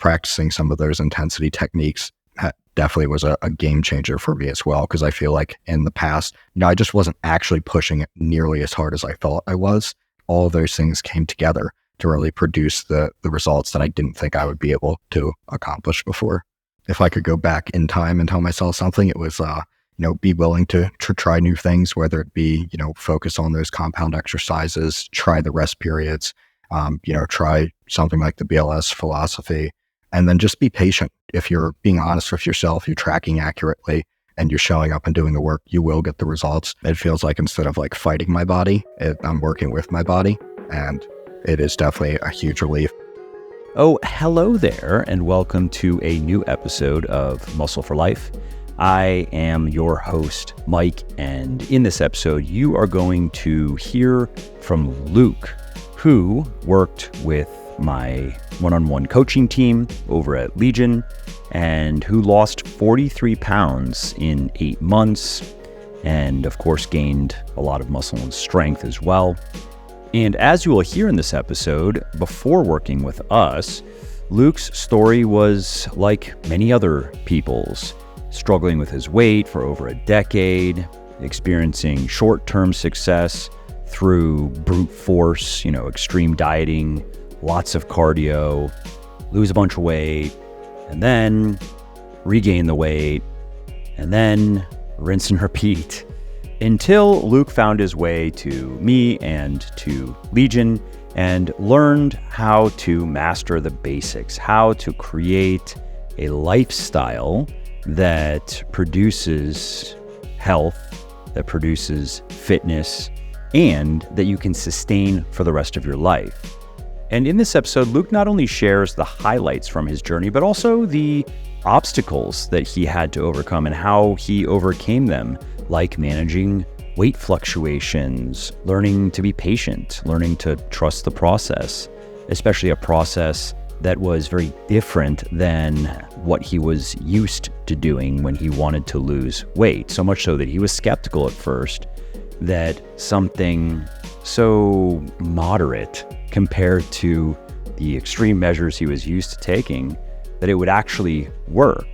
practicing some of those intensity techniques definitely was a game changer for me as well. Because I feel like in the past, I just wasn't actually pushing it nearly as hard as I thought I was. All of those things came together to really produce the results that I didn't think I would be able to accomplish before. If I could go back in time and tell myself something, it was, be willing to try new things, whether it be, focus on those compound exercises, try the rest periods, try something like the BLS philosophy, and then just be patient. If you're being honest with yourself, you're tracking accurately, and you're showing up and doing the work, you will get the results. It feels like instead of like fighting my body, I'm working with my body, and it is definitely a huge relief. Oh, hello there, and welcome to a new episode of Muscle for Life. I am your host, Mike, and in this episode, you are going to hear from Luke, who worked with my one-on-one coaching team over at Legion, and who lost 43 pounds in 8 months, and of course gained a lot of muscle and strength as well. And as you will hear in this episode, before working with us, Luke's story was like many other people's, struggling with his weight for over a decade, experiencing short-term success through brute force, extreme dieting, lots of cardio, lose a bunch of weight, and then regain the weight, and then rinse and repeat, until Luke found his way to me and to Legion and learned how to master the basics, how to create a lifestyle that produces health, that produces fitness, and that you can sustain for the rest of your life. And in this episode, Luke not only shares the highlights from his journey, but also the obstacles that he had to overcome and how he overcame them, like managing weight fluctuations, learning to be patient, learning to trust the process, especially a process that was very different than what he was used to doing when he wanted to lose weight. So much so that he was skeptical at first that something so moderate compared to the extreme measures he was used to taking, that it would actually work.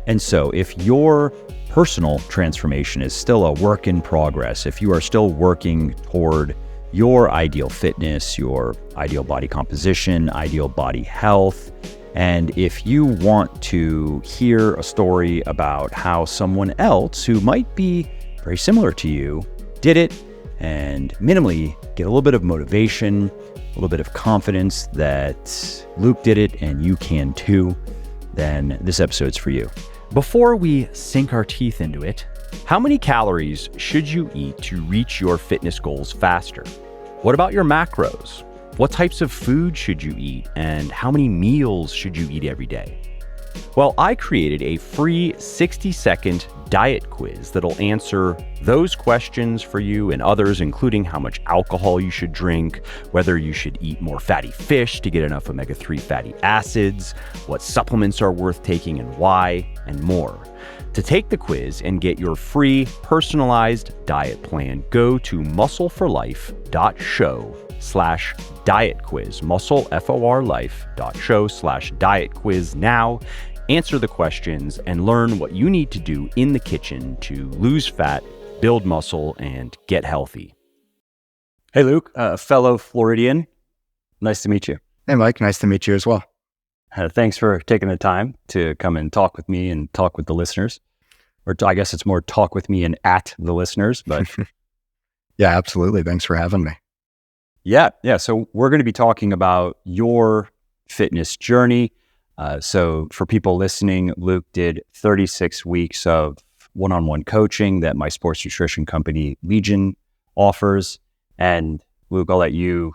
And so if your personal transformation is still a work in progress, if you are still working toward your ideal fitness, your ideal body composition, ideal body health, and if you want to hear a story about how someone else who might be very similar to you did it, and minimally get a little bit of motivation, a little bit of confidence that Luke did it and you can too, then this episode's for you. Before we sink our teeth into it, how many calories should you eat to reach your fitness goals faster? What about your macros? What types of food should you eat, and how many meals should you eat every day? Well, I created a free 60-second diet quiz that'll answer those questions for you and others, including how much alcohol you should drink, whether you should eat more fatty fish to get enough omega-3 fatty acids, what supplements are worth taking and why, and more. To take the quiz and get your free personalized diet plan, go to muscleforlife.show/diet quiz, muscleforlife.show/diet quiz now. Answer the questions and learn what you need to do in the kitchen to lose fat, build muscle, and get healthy. Hey, Luke, fellow Floridian. Nice to meet you. Hey, Mike. Nice to meet you as well. Thanks for taking the time to come and talk with me and talk with the listeners. Or I guess it's more talk with me and at the listeners, but yeah, absolutely. Thanks for having me. Yeah. So we're going to be talking about your fitness journey. So for people listening, Luke did 36 weeks of one-on-one coaching that my sports nutrition company, Legion, offers. And Luke, I'll let you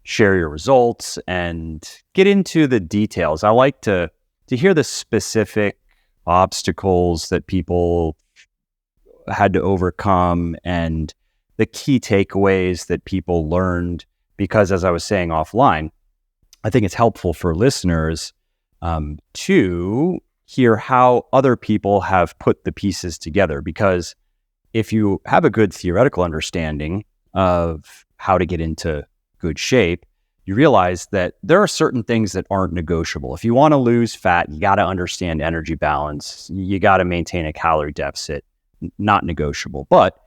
share your results and get into the details. I like to hear the specific obstacles that people had to overcome and the key takeaways that people learned, because as I was saying offline, I think it's helpful for listeners to hear how other people have put the pieces together. Because if you have a good theoretical understanding of how to get into good shape, you realize that there are certain things that aren't negotiable. If you want to lose fat, you got to understand energy balance. You got to maintain a calorie deficit, not negotiable. But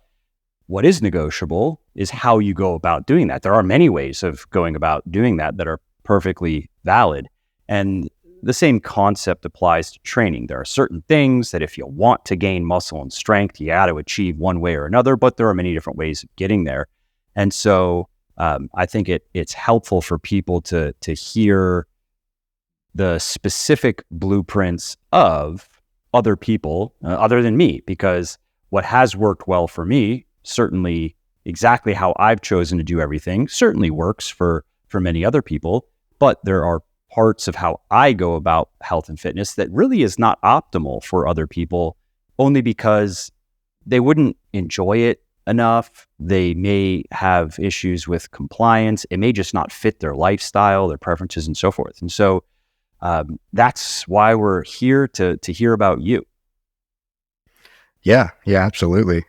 what is negotiable is how you go about doing that. There are many ways of going about doing that that are perfectly valid. And the same concept applies to training. There are certain things that if you want to gain muscle and strength, you got to achieve one way or another, but there are many different ways of getting there. And so I think it's helpful for people to hear the specific blueprints of other people other than me, because what has worked well for me, certainly exactly how I've chosen to do everything, certainly works for many other people, but there are parts of how I go about health and fitness that really is not optimal for other people, only because they wouldn't enjoy it enough. They may have issues with compliance. It may just not fit their lifestyle, their preferences, and so forth. And so that's why we're here to hear about you. Yeah, absolutely.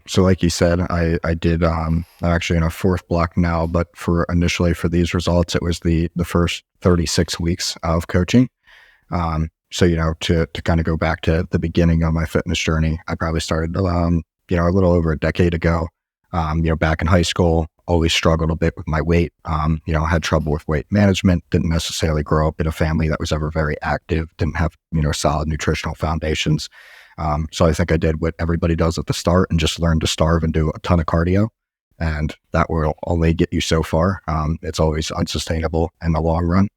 So like you said, I did, I'm actually in a fourth block now, but initially for these results, it was the first 36 weeks of coaching. So, to kind of go back to the beginning of my fitness journey, I probably started, a little over a decade ago. Back in high school, always struggled a bit with my weight. Had trouble with weight management, didn't necessarily grow up in a family that was ever very active, didn't have, solid nutritional foundations. So I think I did what everybody does at the start and just learned to starve and do a ton of cardio. And that will only get you so far. It's always unsustainable in the long run.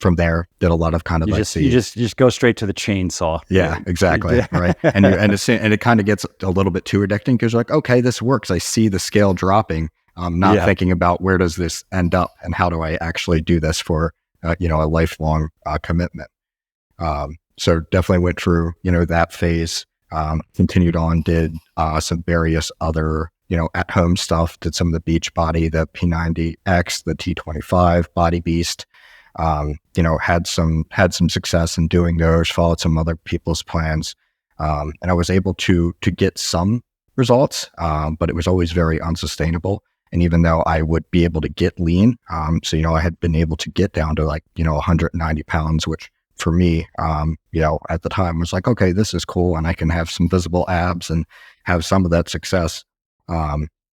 From there, did a lot of kind of you just go straight to the chainsaw. Yeah, exactly. Right. And it kind of gets a little bit too addicting because you're like, okay, this works. I see the scale dropping. I'm not thinking about where does this end up and how do I actually do this for, a lifelong commitment. So definitely went through, that phase, continued on, did some various other, at home stuff, did some of the beach body, the P90X, the T25 Body Beast, had some success in doing those, followed some other people's plans. And I was able to get some results, but it was always very unsustainable. And even though I would be able to get lean, so, I had been able to get down to 190 pounds, which for me, at the time was like, okay, this is cool. And I can have some visible abs and have some of that success.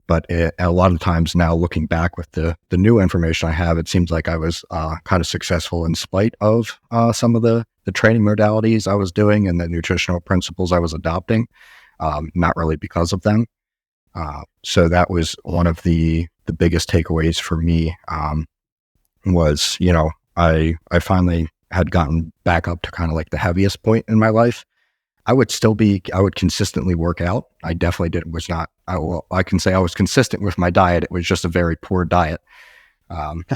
But a lot of times now looking back with the new information I have, it seems like I was kind of successful in spite of some of the training modalities I was doing and the nutritional principles I was adopting, not really because of them. So that was one of the biggest takeaways for me, was, I finally had gotten back up to kind of the heaviest point in my life. I would consistently work out. I definitely I can say I was consistent with my diet. It was just a very poor diet,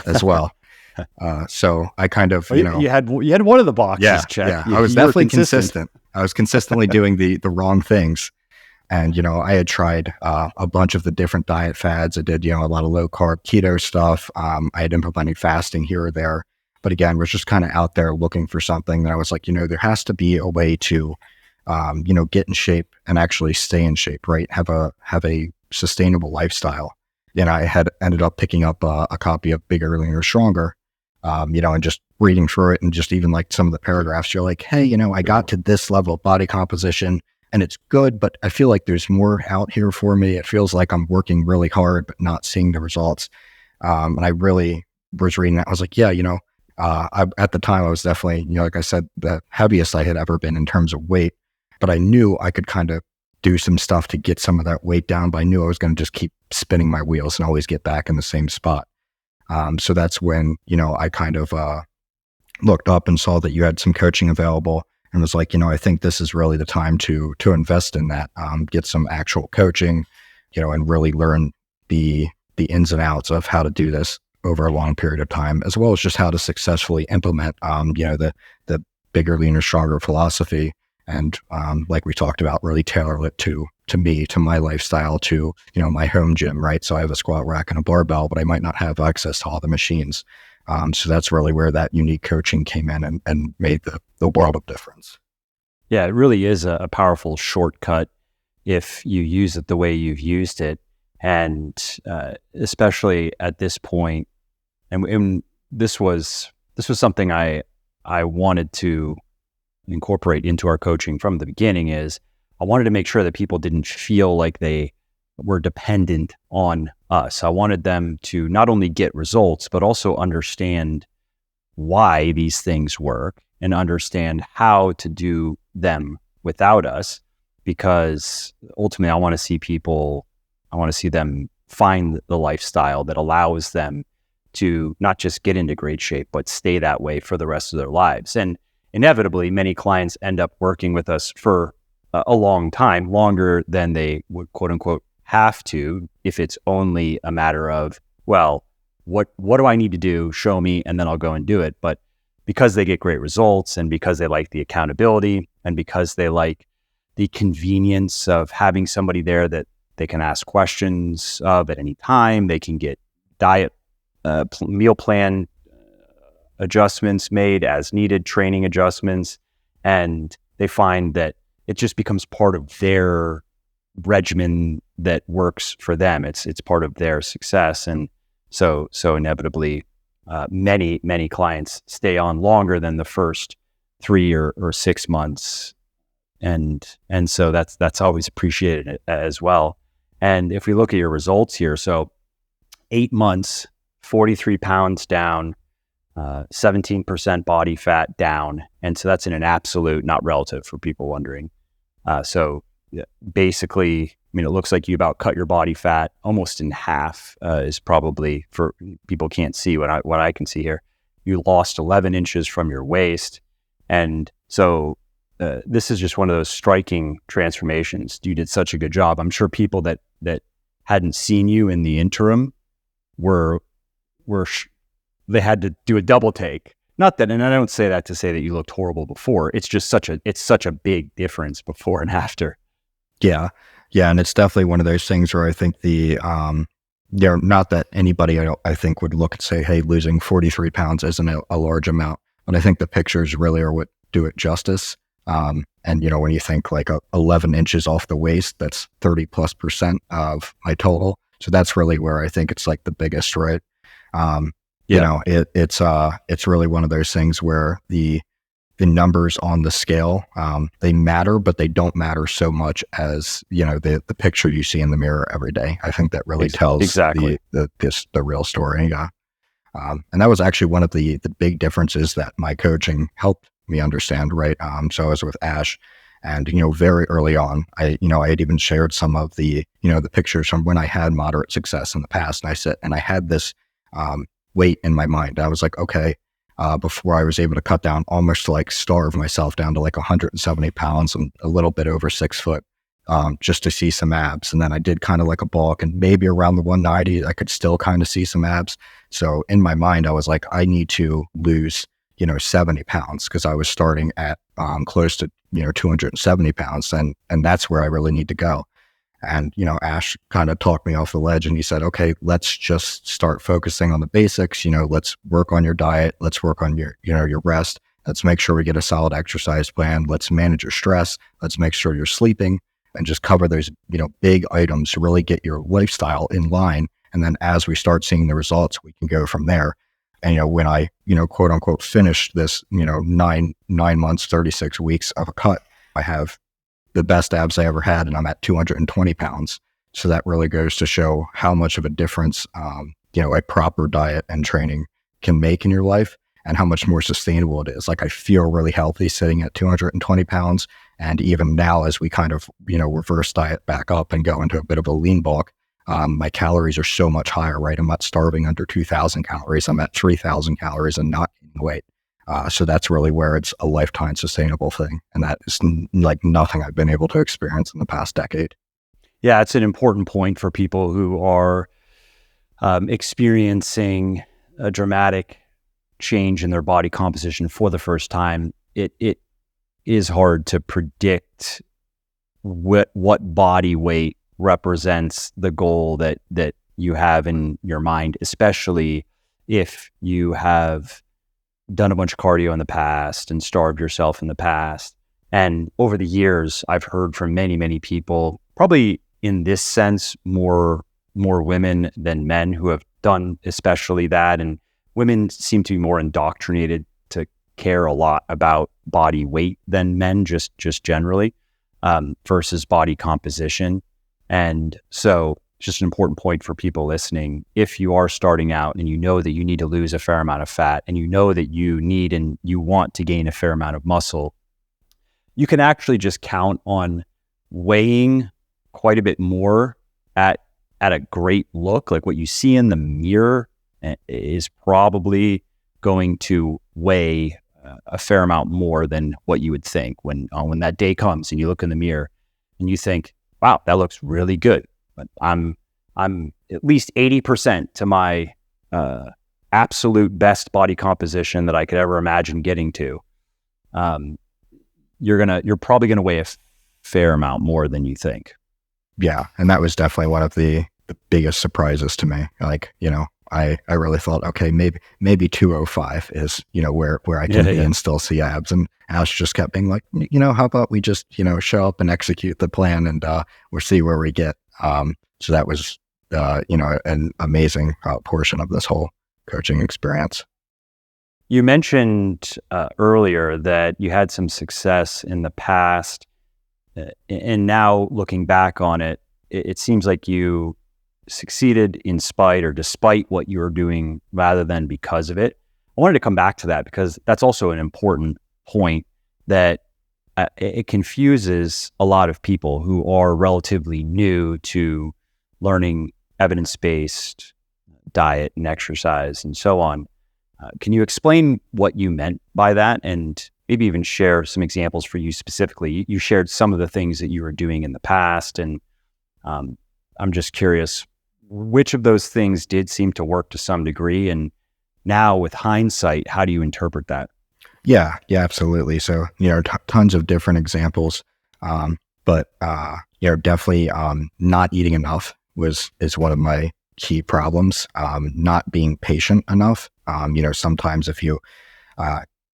as well. So I kind of, you had one of the boxes checked. Yeah, I was definitely consistent. I was consistently doing the wrong things. And, I had tried a bunch of the different diet fads. I did, a lot of low carb keto stuff. I had implemented fasting here or there. But again, was just kind of out there looking for something that I was like, there has to be a way to, get in shape and actually stay in shape, right? Have a sustainable lifestyle. And I had ended up picking up a copy of Bigger, Leaner, Stronger, and just reading through it and just even some of the paragraphs, you're like, hey, I got to this level of body composition and it's good, but I feel like there's more out here for me. It feels like I'm working really hard, but not seeing the results. And I really was reading that. I was like, yeah, at the time I was definitely, like I said, the heaviest I had ever been in terms of weight, but I knew I could kind of do some stuff to get some of that weight down, but I knew I was going to just keep spinning my wheels and always get back in the same spot. So that's when, I kind of, looked up and saw that you had some coaching available and was like, I think this is really the time to invest in that, get some actual coaching, and really learn the ins and outs of how to do this over a long period of time, as well as just how to successfully implement, the Bigger, Leaner, Stronger philosophy. And like we talked about, really tailor it to me, to my lifestyle, to, my home gym, right? So I have a squat rack and a barbell, but I might not have access to all the machines. So that's really where that unique coaching came in and made the world of difference. Yeah, it really is a powerful shortcut if you use it the way you've used it. And especially at this point, and this was something I wanted to incorporate into our coaching from the beginning. Is I wanted to make sure that people didn't feel like they were dependent on us. I wanted them to not only get results, but also understand why these things work and understand how to do them without us, because ultimately I want to see them find the lifestyle that allows them to not just get into great shape, but stay that way for the rest of their lives. And inevitably, many clients end up working with us for a long time, longer than they would, quote unquote, have to, if it's only a matter of, well, what do I need to do? Show me, and then I'll go and do it. But because they get great results, and because they like the accountability, and because they like the convenience of having somebody there that they can ask questions of at any time, they can get diet, meal plan adjustments made as needed, training adjustments, and they find that it just becomes part of their regimen that works for them. It's part of their success, and so inevitably, many clients stay on longer than the first 3 or 6 months, and so that's always appreciated as well. And if we look at your results here, so 8 months, 43 pounds down, 17% body fat down, and so that's in an absolute, not relative, for people wondering. So basically, I mean, it looks like you about cut your body fat almost in half. Is probably, for people can't see what I can see here. You lost 11 inches from your waist, and so this is just one of those striking transformations. You did such a good job. I'm sure people that hadn't seen you in the interim they had to do a double take. Not that, and I don't say that to say that you looked horrible before. It's just such a big difference before and after. Yeah. Yeah. And it's definitely one of those things where I think not that anybody I think would look and say, hey, losing 43 pounds isn't a large amount, but I think the pictures really are what do it justice. And when you think like 11 inches off the waist, that's 30+% of my total. So that's really where I think it's like the biggest, right? It's really one of those things where the numbers on the scale, they matter, but they don't matter so much as, the picture you see in the mirror every day. I think that really tells exactly the real story. Yeah. And that was actually one of the big differences that my coaching helped me understand, right? So I was with Ash, and, very early on, I had even shared some of the pictures from when I had moderate success in the past. And I had this weight in my mind. I was like, okay, before I was able to cut down, almost to like starve myself down to like 170 pounds and a little bit over 6 foot, just to see some abs. And then I did kind of like a bulk, and maybe around the 190, I could still kind of see some abs. So in my mind, I was like, I need to lose, 70 pounds, because I was starting at close to, 270 pounds. And that's where I really need to go. And, Ash kind of talked me off the ledge, and he said, okay, let's just start focusing on the basics. Let's work on your diet. Let's work on your rest. Let's make sure we get a solid exercise plan. Let's manage your stress. Let's make sure you're sleeping, and just cover those, big items to really get your lifestyle in line. And then as we start seeing the results, we can go from there. And, when I, quote unquote, finished this, 9 months, 36 weeks of a cut, I have the best abs I ever had, and I'm at 220 pounds. So that really goes to show how much of a difference, a proper diet and training can make in your life, and how much more sustainable it is. Like, I feel really healthy sitting at 220 pounds. And even now, as we kind of, reverse diet back up and go into a bit of a lean bulk, my calories are so much higher, right? I'm not starving under 2,000 calories. I'm at 3,000 calories and not gaining weight. So that's really where it's a lifetime sustainable thing. And that is like nothing I've been able to experience in the past decade. Yeah, it's an important point for people who are experiencing a dramatic change in their body composition for the first time. It is hard to predict what body weight represents the goal that you have in your mind, especially if you have done a bunch of cardio in the past and starved yourself in the past. And over the years, I've heard from many people, probably in this sense, more women than men, who have done especially that. And women seem to be more indoctrinated to care a lot about body weight than men, just generally, versus body composition. And so just an important point for people listening. If you are starting out and you know that you need to lose a fair amount of fat, and you know that you need and you want to gain a fair amount of muscle, you can actually just count on weighing quite a bit more at a great look. Like what you see in the mirror is probably going to weigh a fair amount more than what you would think when that day comes and you look in the mirror and you think, wow, that looks really good. But I'm at least 80% to my absolute best body composition that I could ever imagine getting to. You're probably gonna weigh a fair amount more than you think. Yeah, and that was definitely one of the biggest surprises to me. Like, I really thought, okay, maybe 205 is, where I can be and still see abs. And Ash just kept being like, how about we just, show up and execute the plan and we'll see where we get. So that was, an amazing portion of this whole coaching experience. You mentioned earlier that you had some success in the past, and now looking back on it, it seems like you succeeded in spite or despite what you were doing rather than because of it. I wanted to come back to that because that's also an important point, that it confuses a lot of people who are relatively new to learning evidence-based diet and exercise and so on. Can you explain what you meant by that, and maybe even share some examples for you specifically? You shared some of the things that you were doing in the past, and I'm just curious, which of those things did seem to work to some degree? And now with hindsight, how do you interpret that? Yeah, absolutely. So, tons of different examples. But definitely not eating enough is one of my key problems. Not being patient enough. Sometimes if you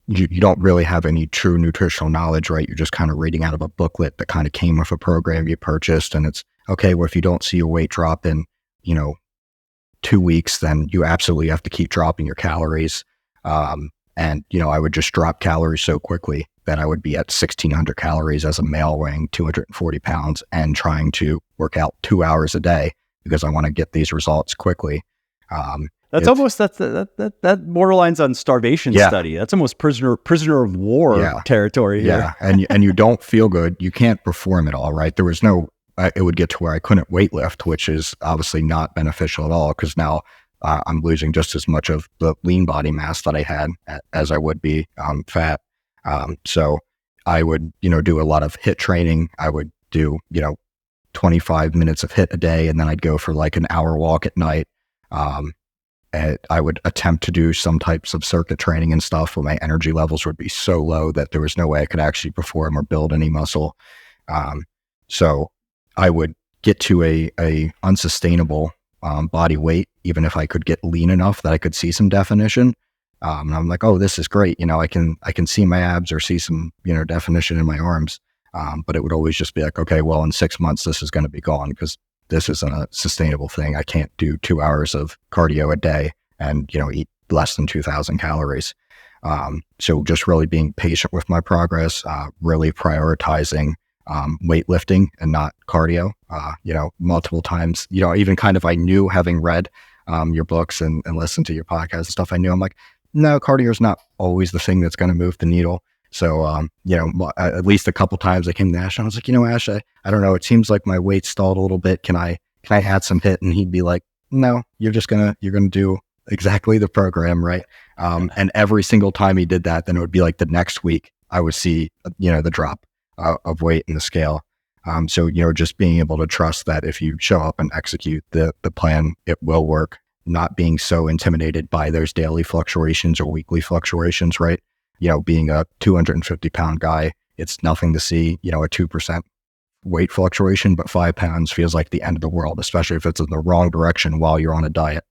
don't really have any true nutritional knowledge, right? You're just kind of reading out of a booklet that kind of came with a program you purchased, and it's okay. Well, if you don't see your weight drop in 2 weeks, then you absolutely have to keep dropping your calories. And I would just drop calories so quickly that I would be at 1,600 calories as a male weighing 240 pounds and trying to work out 2 hours a day because I want to get these results quickly. That's almost that borderlines on starvation study. That's almost prisoner of war territory here. Yeah, and you don't feel good. You can't perform at all, right? There was no. It would get to where I couldn't weight lift, which is obviously not beneficial at all because now I'm losing just as much of the lean body mass that I had as I would be fat. So I would, do a lot of HIIT training. I would do, 25 minutes of HIIT a day, and then I'd go for like an hour walk at night. And I would attempt to do some types of circuit training and stuff where my energy levels would be so low that there was no way I could actually perform or build any muscle. So I would get to a unsustainable body weight, even if I could get lean enough that I could see some definition. And I'm like, oh, this is great. I can see my abs or see some, definition in my arms. But it would always just be like, okay, well, in 6 months, this is going to be gone because this isn't a sustainable thing. I can't do 2 hours of cardio a day and, eat less than 2,000 calories. So just really being patient with my progress, really prioritizing weightlifting and not cardio, multiple times, even kind of, I knew, having read your books and listened to your podcast and stuff, I knew, I'm like, no, cardio is not always the thing that's going to move the needle. So, at least a couple times I came to Ash and I was like, Ash, I don't know. It seems like my weight stalled a little bit. Can I add some HIIT? And he'd be like, no, you're going to do exactly the program. Right. And every single time he did that, then it would be like the next week I would see, the drop of weight in the scale. So, just being able to trust that if you show up and execute the plan, it will work, not being so intimidated by those daily fluctuations or weekly fluctuations, right? Being a 250 pound guy, it's nothing to see, a 2% weight fluctuation, but 5 pounds feels like the end of the world, especially if it's in the wrong direction while you're on a diet.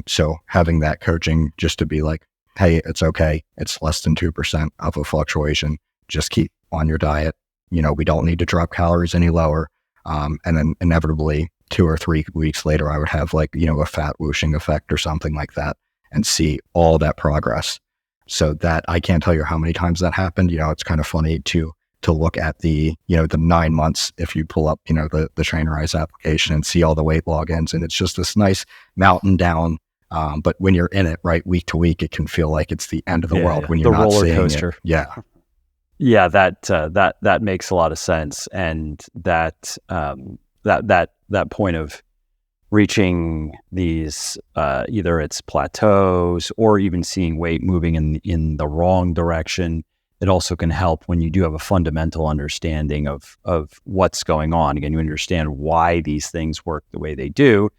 So having that coaching just to be like, hey, it's okay. It's less than 2% of a fluctuation. Just keep on your diet. We don't need to drop calories any lower. And then inevitably 2 or 3 weeks later, I would have like, a fat whooshing effect or something like that. and see all that progress. So that I can't tell you how many times that happened. It's kind of funny to look at the 9 months, if you pull up, the Trainerize application and see all the weight logins, and it's just this nice mountain down. But when you're in it, right, week to week, it can feel like it's the end of the world when you're the not roller seeing coaster. it. Yeah. Yeah, that makes a lot of sense. And that point of reaching these either it's plateaus or even seeing weight moving in the wrong direction, it also can help when you do have a fundamental understanding of what's going on. Again, you understand why these things work the way they do.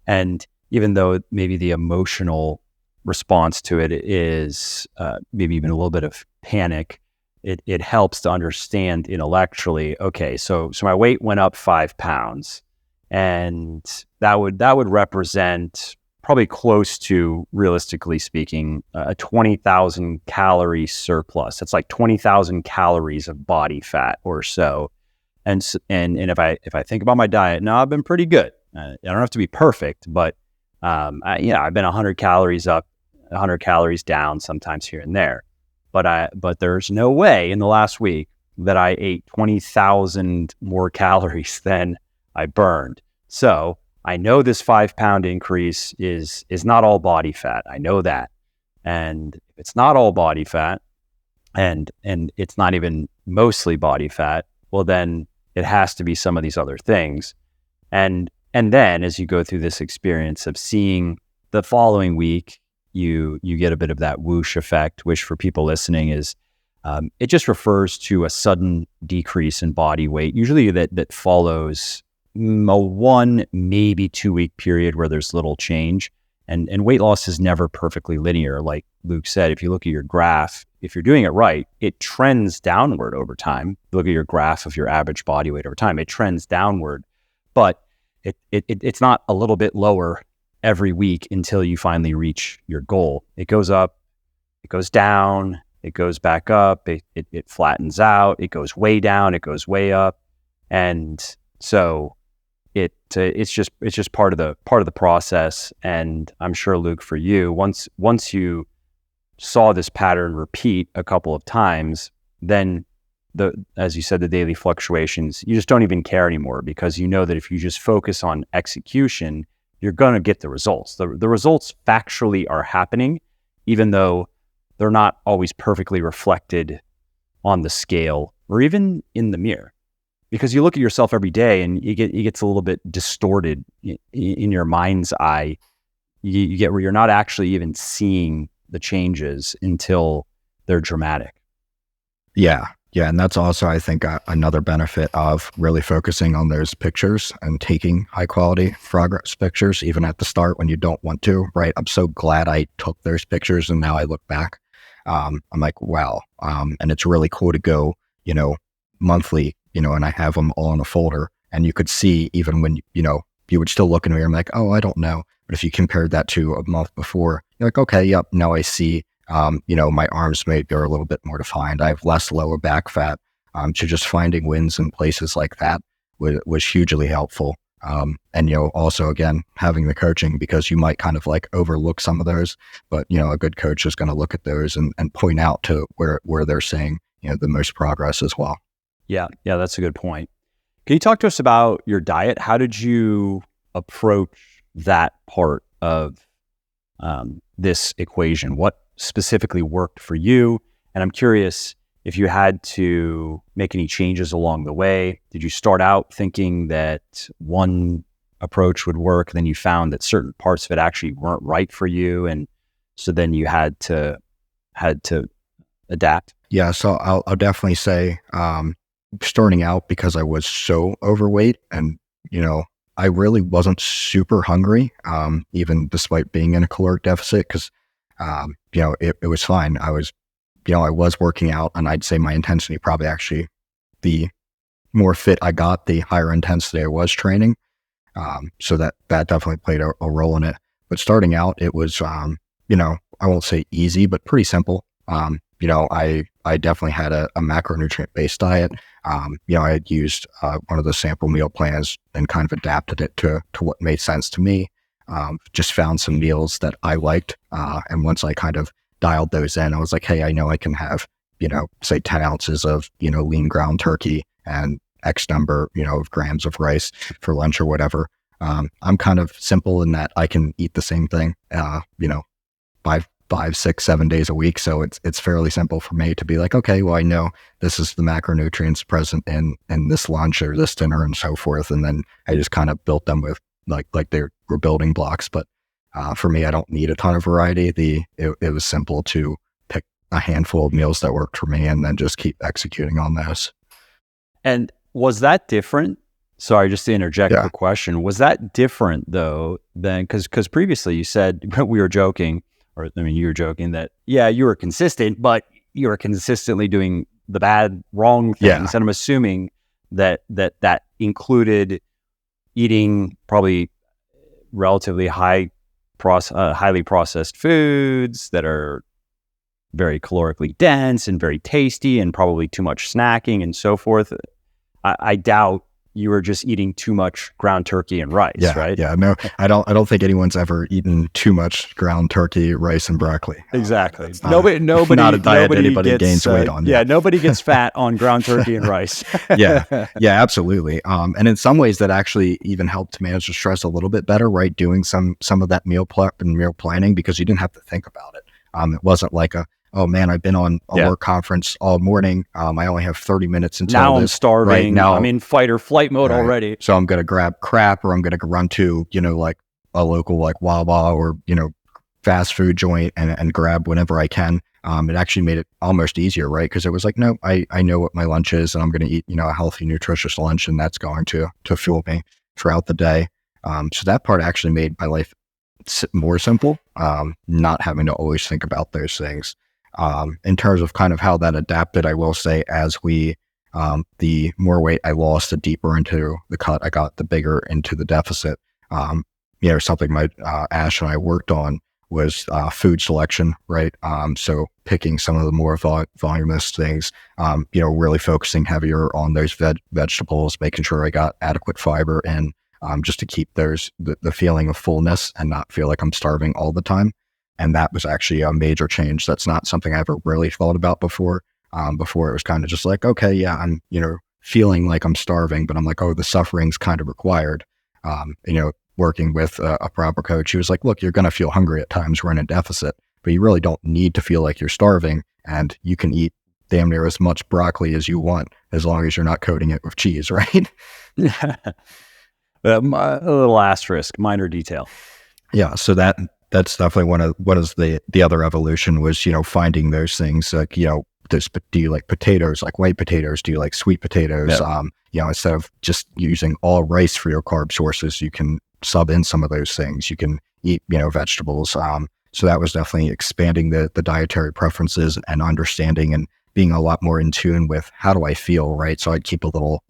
And even though maybe the emotional response to it is maybe even a little bit of panic, it helps to understand intellectually, okay, so my weight went up 5 pounds, and that would represent probably close to, realistically speaking, a 20,000 calorie surplus. That's like 20,000 calories of body fat or so. And if I think about my diet, now I've been pretty good. I don't have to be perfect, but I've been 100 calories up, 100 calories down, sometimes here and there. But there's no way in the last week that I ate 20,000 more calories than I burned. So I know this 5-pound increase is not all body fat. I know that. And if it's not all body fat, and it's not even mostly body fat, well, then it has to be some of these other things. And then as you go through this experience of seeing the following week, you get a bit of that whoosh effect, which for people listening is, it just refers to a sudden decrease in body weight, usually that follows a 1, maybe 2 week period where there's little change. And weight loss is never perfectly linear. Like Luke said, if you look at your graph, if you're doing it right, it trends downward over time. If you look at your graph of your average body weight over time, it trends downward, but it's not a little bit lower every week until you finally reach your goal. It goes up, it goes down, it goes back up, it flattens out, it goes way down, it goes way up. And so it's just part of the process. And I'm sure, Luke, for you, once you saw this pattern repeat a couple of times, then as you said, the daily fluctuations, you just don't even care anymore, because you know that if you just focus on execution, you're going to get the results. The results factually are happening, even though they're not always perfectly reflected on the scale or even in the mirror. Because you look at yourself every day and it gets a little bit distorted in your mind's eye. You get where you're not actually even seeing the changes until they're dramatic. Yeah. And that's also, I think, another benefit of really focusing on those pictures and taking high quality progress pictures, even at the start when you don't want to, right? I'm so glad I took those pictures, and now I look back. I'm like, wow. And it's really cool to go, monthly, and I have them all in a folder, and you could see even when, you would still look in the mirror, I'm like, oh, I don't know. But if you compared that to a month before, you're like, okay, yep, now I see, my arms maybe are a little bit more defined. I have less lower back fat. So just finding wins in places like that was hugely helpful. And, also, again, having the coaching, because you might kind of like overlook some of those, but, a good coach is going to look at those and point out to where they're saying, the most progress as well. Yeah, that's a good point. Can you talk to us about your diet? How did you approach that part of this equation? What specifically worked for you? And I'm curious if you had to make any changes along the way. Did you start out thinking that one approach would work, then you found that certain parts of it actually weren't right for you, and so then you had to adapt? Yeah, so I'll definitely say, starting out, because I was so overweight and, I really wasn't super hungry, even despite being in a caloric deficit, because, it was fine. I was working out, and I'd say my intensity probably actually, the more fit I got, the higher intensity I was training. So that definitely played a role in it. But starting out, it was, I won't say easy, but pretty simple. I definitely had a macronutrient based diet. I had used one of the sample meal plans and kind of adapted it to what made sense to me. just found some meals that I liked. And once I kind of dialed those in, I was like, hey, I know I can have, say 10 ounces of, lean ground turkey and X number, of grams of rice for lunch or whatever. I'm kind of simple in that I can eat the same thing, 5, 6, 7 days a week. So it's fairly simple for me to be like, okay, well, I know this is the macronutrients present in this lunch or this dinner and so forth. And then I just kind of built them with like they were building blocks. But for me, I don't need a ton of variety. It was simple to pick a handful of meals that worked for me and then just keep executing on those. And was that different? Sorry, just to interject a question. Was that different though than, because previously you said, we were joking, you were joking that, you were consistent, but you were consistently doing the bad, wrong things. Yeah. And I'm assuming that included eating probably relatively highly processed foods that are very calorically dense and very tasty, and probably too much snacking and so forth. I doubt you were just eating too much ground turkey and rice, right? Yeah, no, I don't think anyone's ever eaten too much ground turkey, rice, and broccoli. Exactly. Nobody, not a diet anybody gains weight on. Yeah, nobody gets fat on ground turkey and rice. yeah, absolutely. And in some ways, that actually even helped manage the stress a little bit better, right? Doing some of that meal prep and meal planning, because you didn't have to think about it. It wasn't like oh man, I've been on a work conference all morning. I only have 30 minutes until now I'm starving. Right now, I'm in fight or flight mode already. So I'm going to grab crap, or I'm going to run to, like a local like Wawa or, fast food joint and grab whenever I can. It actually made it almost easier, right? Because it was like, no, I know what my lunch is, and I'm going to eat, a healthy, nutritious lunch, and that's going to fuel me throughout the day. So that part actually made my life more simple, not having to always think about those things. In terms of kind of how that adapted, I will say, as the more weight I lost, the deeper into the cut I got, the bigger into the deficit. Something my Ash and I worked on was food selection, right? So picking some of the more voluminous things, really focusing heavier on those vegetables, making sure I got adequate fiber in, just to keep the feeling of fullness and not feel like I'm starving all the time. And that was actually a major change. That's not something I ever really thought about before. Before it was kind of just like, okay, yeah, I'm, feeling like I'm starving, but I'm like, oh, the suffering's kind of required. Working with a proper coach, he was like, look, you're going to feel hungry at times. We're in a deficit, but you really don't need to feel like you're starving. And you can eat damn near as much broccoli as you want, as long as you're not coating it with cheese, right? A little asterisk, minor detail. Yeah. So that's definitely what is the other evolution was, finding those things like, do you like potatoes, like white potatoes? Do you like sweet potatoes? Instead of just using all rice for your carb sources, you can sub in some of those things. You can eat, vegetables. So that was definitely expanding the dietary preferences and understanding and being a lot more in tune with how do I feel, right? So I'd keep a little,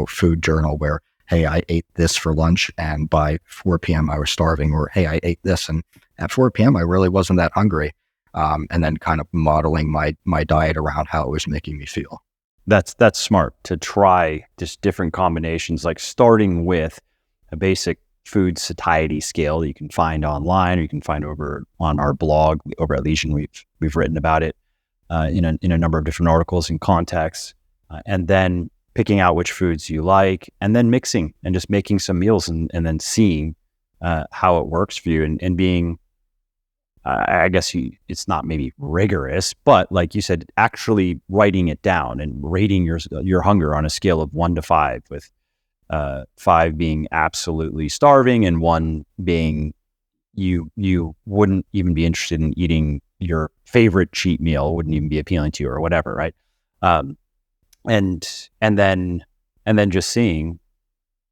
food journal where, hey, I ate this for lunch and by 4 p.m. I was starving, or hey, I ate this and at 4 p.m. I really wasn't that hungry. And then kind of modeling my diet around how it was making me feel. That's smart to try just different combinations, like starting with a basic food satiety scale that you can find online, or you can find over on our blog over at Legion. We've written about it in a number of different articles and contexts, and then picking out which foods you like, and then mixing and just making some meals and then seeing how it works for you, and being, I guess it's not maybe rigorous, but like you said, actually writing it down and rating your hunger on a scale of 1 to 5, with 5 being absolutely starving and 1 being you wouldn't even be interested in eating your favorite cheat meal, wouldn't even be appealing to you or whatever, right? And then just seeing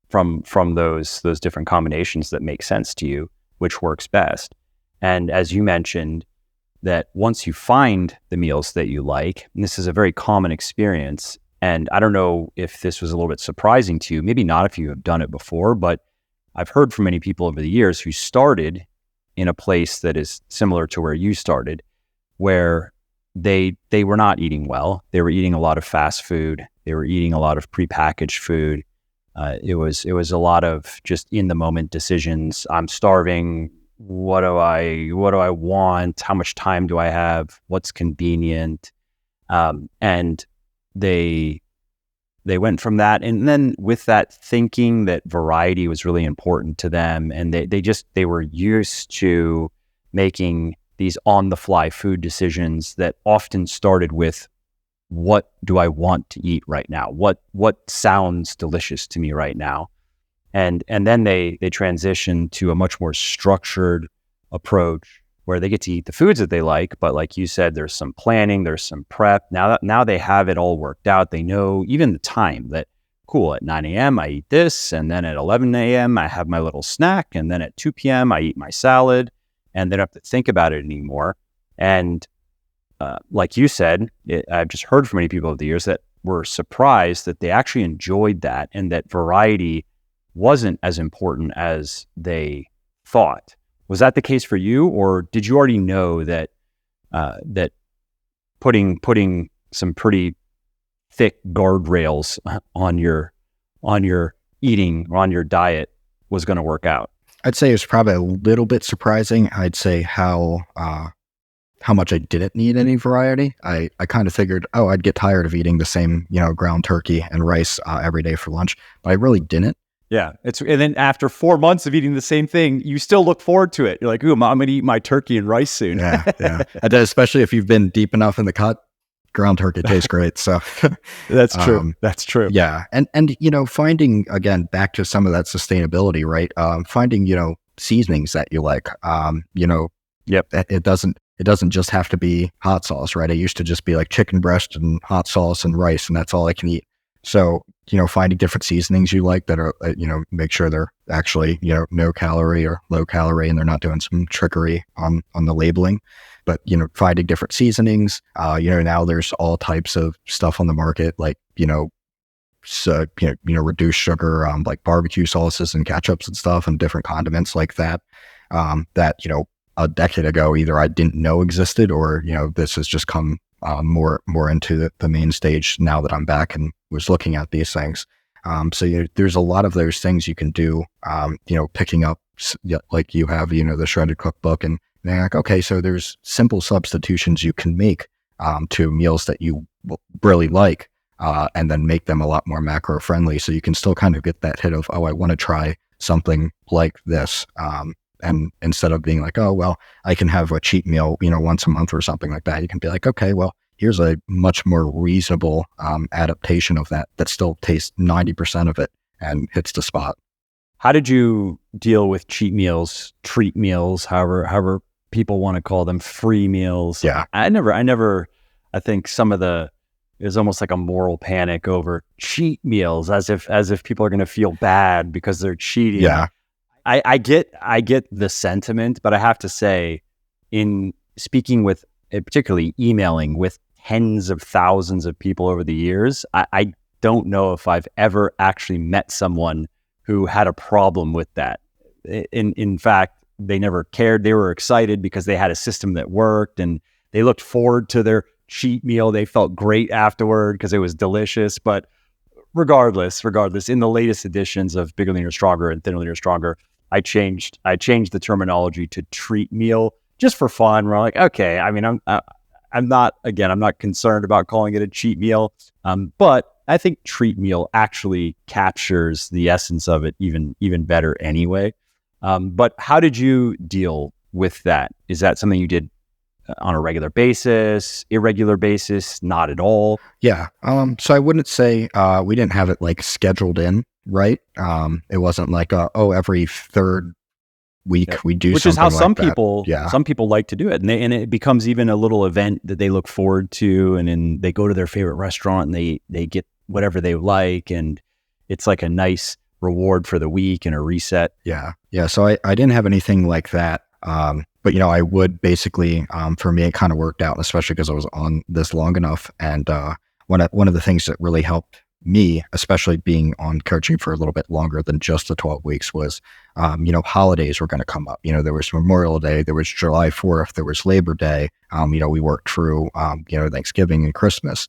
from those different combinations that make sense to you, which works best. And as you mentioned, that once you find the meals that you like, and this is a very common experience, and I don't know if this was a little bit surprising to you, maybe not if you have done it before, but I've heard from many people over the years who started in a place that is similar to where you started, where they were not eating well. They were eating a lot of fast food. They were eating a lot of prepackaged food. It was a lot of just in the moment decisions. I'm starving. What do I want? How much time do I have? What's convenient? And they went from that, and then with that thinking that variety was really important to them, and they were used to making these on the fly food decisions that often started with, what do I want to eat right now? What sounds delicious to me right now? And then they transition to a much more structured approach where they get to eat the foods that they like, but like you said, there's some planning, there's some prep. Now they have it all worked out. They know even the time that, cool, at 9 a.m. I eat this, and then at 11 a.m. I have my little snack, and then at 2 p.m. I eat my salad, and they don't have to think about it anymore. And like you said, I've just heard from many people over the years that were surprised that they actually enjoyed that, and that variety wasn't as important as they thought. Was that the case for you, or did you already know that that putting some pretty thick guardrails on your eating or on your diet was going to work out? I'd say it's probably a little bit surprising. I'd say how much I didn't need any variety. I kind of figured, I'd get tired of eating the same, ground turkey and rice every day for lunch, but I really didn't. Yeah, and then after 4 months of eating the same thing, you still look forward to it. You're like, "Ooh, I'm going to eat my turkey and rice soon." Yeah. And especially if you've been deep enough in the cut, ground turkey tastes great. So that's true. That's true. Yeah, and finding, again, back to some of that sustainability, right? Finding seasonings that you like. Yep. It doesn't just have to be hot sauce, right? It used to just be like chicken breast and hot sauce and rice, and that's all I can eat. So, finding different seasonings you like that are, make sure they're actually, no calorie or low calorie, and they're not doing some trickery on the labeling. But, finding different seasonings, now there's all types of stuff on the market, like, reduced sugar, like barbecue sauces and ketchups and stuff, and different condiments like that, that, a decade ago, either I didn't know existed, or, this has just come more into the main stage now that I'm back and was looking at these things. So there's a lot of those things you can do, picking up, like you have, the shredded cookbook, and they're like, okay, so there's simple substitutions you can make to meals that you really like, and then make them a lot more macro friendly. So you can still kind of get that hit of, I want to try something like this. And instead of being like, I can have a cheat meal, once a month or something like that, you can be like, okay, well, here's a much more reasonable adaptation of that still tastes 90% of it and hits the spot. How did you deal with cheat meals, treat meals, however people want to call them, free meals? Yeah. I think there's almost like a moral panic over cheat meals, as if people are going to feel bad because they're cheating. Yeah. I get the sentiment, but I have to say, in speaking with, particularly emailing with tens of thousands of people over the years, I don't know if I've ever actually met someone who had a problem with that. In fact, they never cared. They were excited because they had a system that worked, and they looked forward to their cheat meal. They felt great afterward because it was delicious. But regardless, in the latest editions of Bigger, Leaner, Stronger and Thinner, Leaner, Stronger, I changed the terminology to treat meal just for fun. We're like, okay, I mean, I'm not concerned about calling it a cheat meal, but I think treat meal actually captures the essence of it even better anyway. But how did you deal with that? Is that something you did on a regular basis, irregular basis, not at all? Yeah. So I wouldn't say we didn't have it like scheduled in, right? It wasn't like every third week we do, which something is how like some that. people some people like to do it, and it becomes even a little event that they look forward to, and then they go to their favorite restaurant and they get whatever they like, and it's like a nice reward for the week and a reset. Yeah. So I didn't have anything like that. But I would basically, for me, it kind of worked out, especially because I was on this long enough. And one of the things that really helped me, especially being on coaching for a little bit longer than just the 12 weeks, was, holidays were going to come up. There was Memorial Day, there was July 4th, there was Labor Day. We worked through, Thanksgiving and Christmas.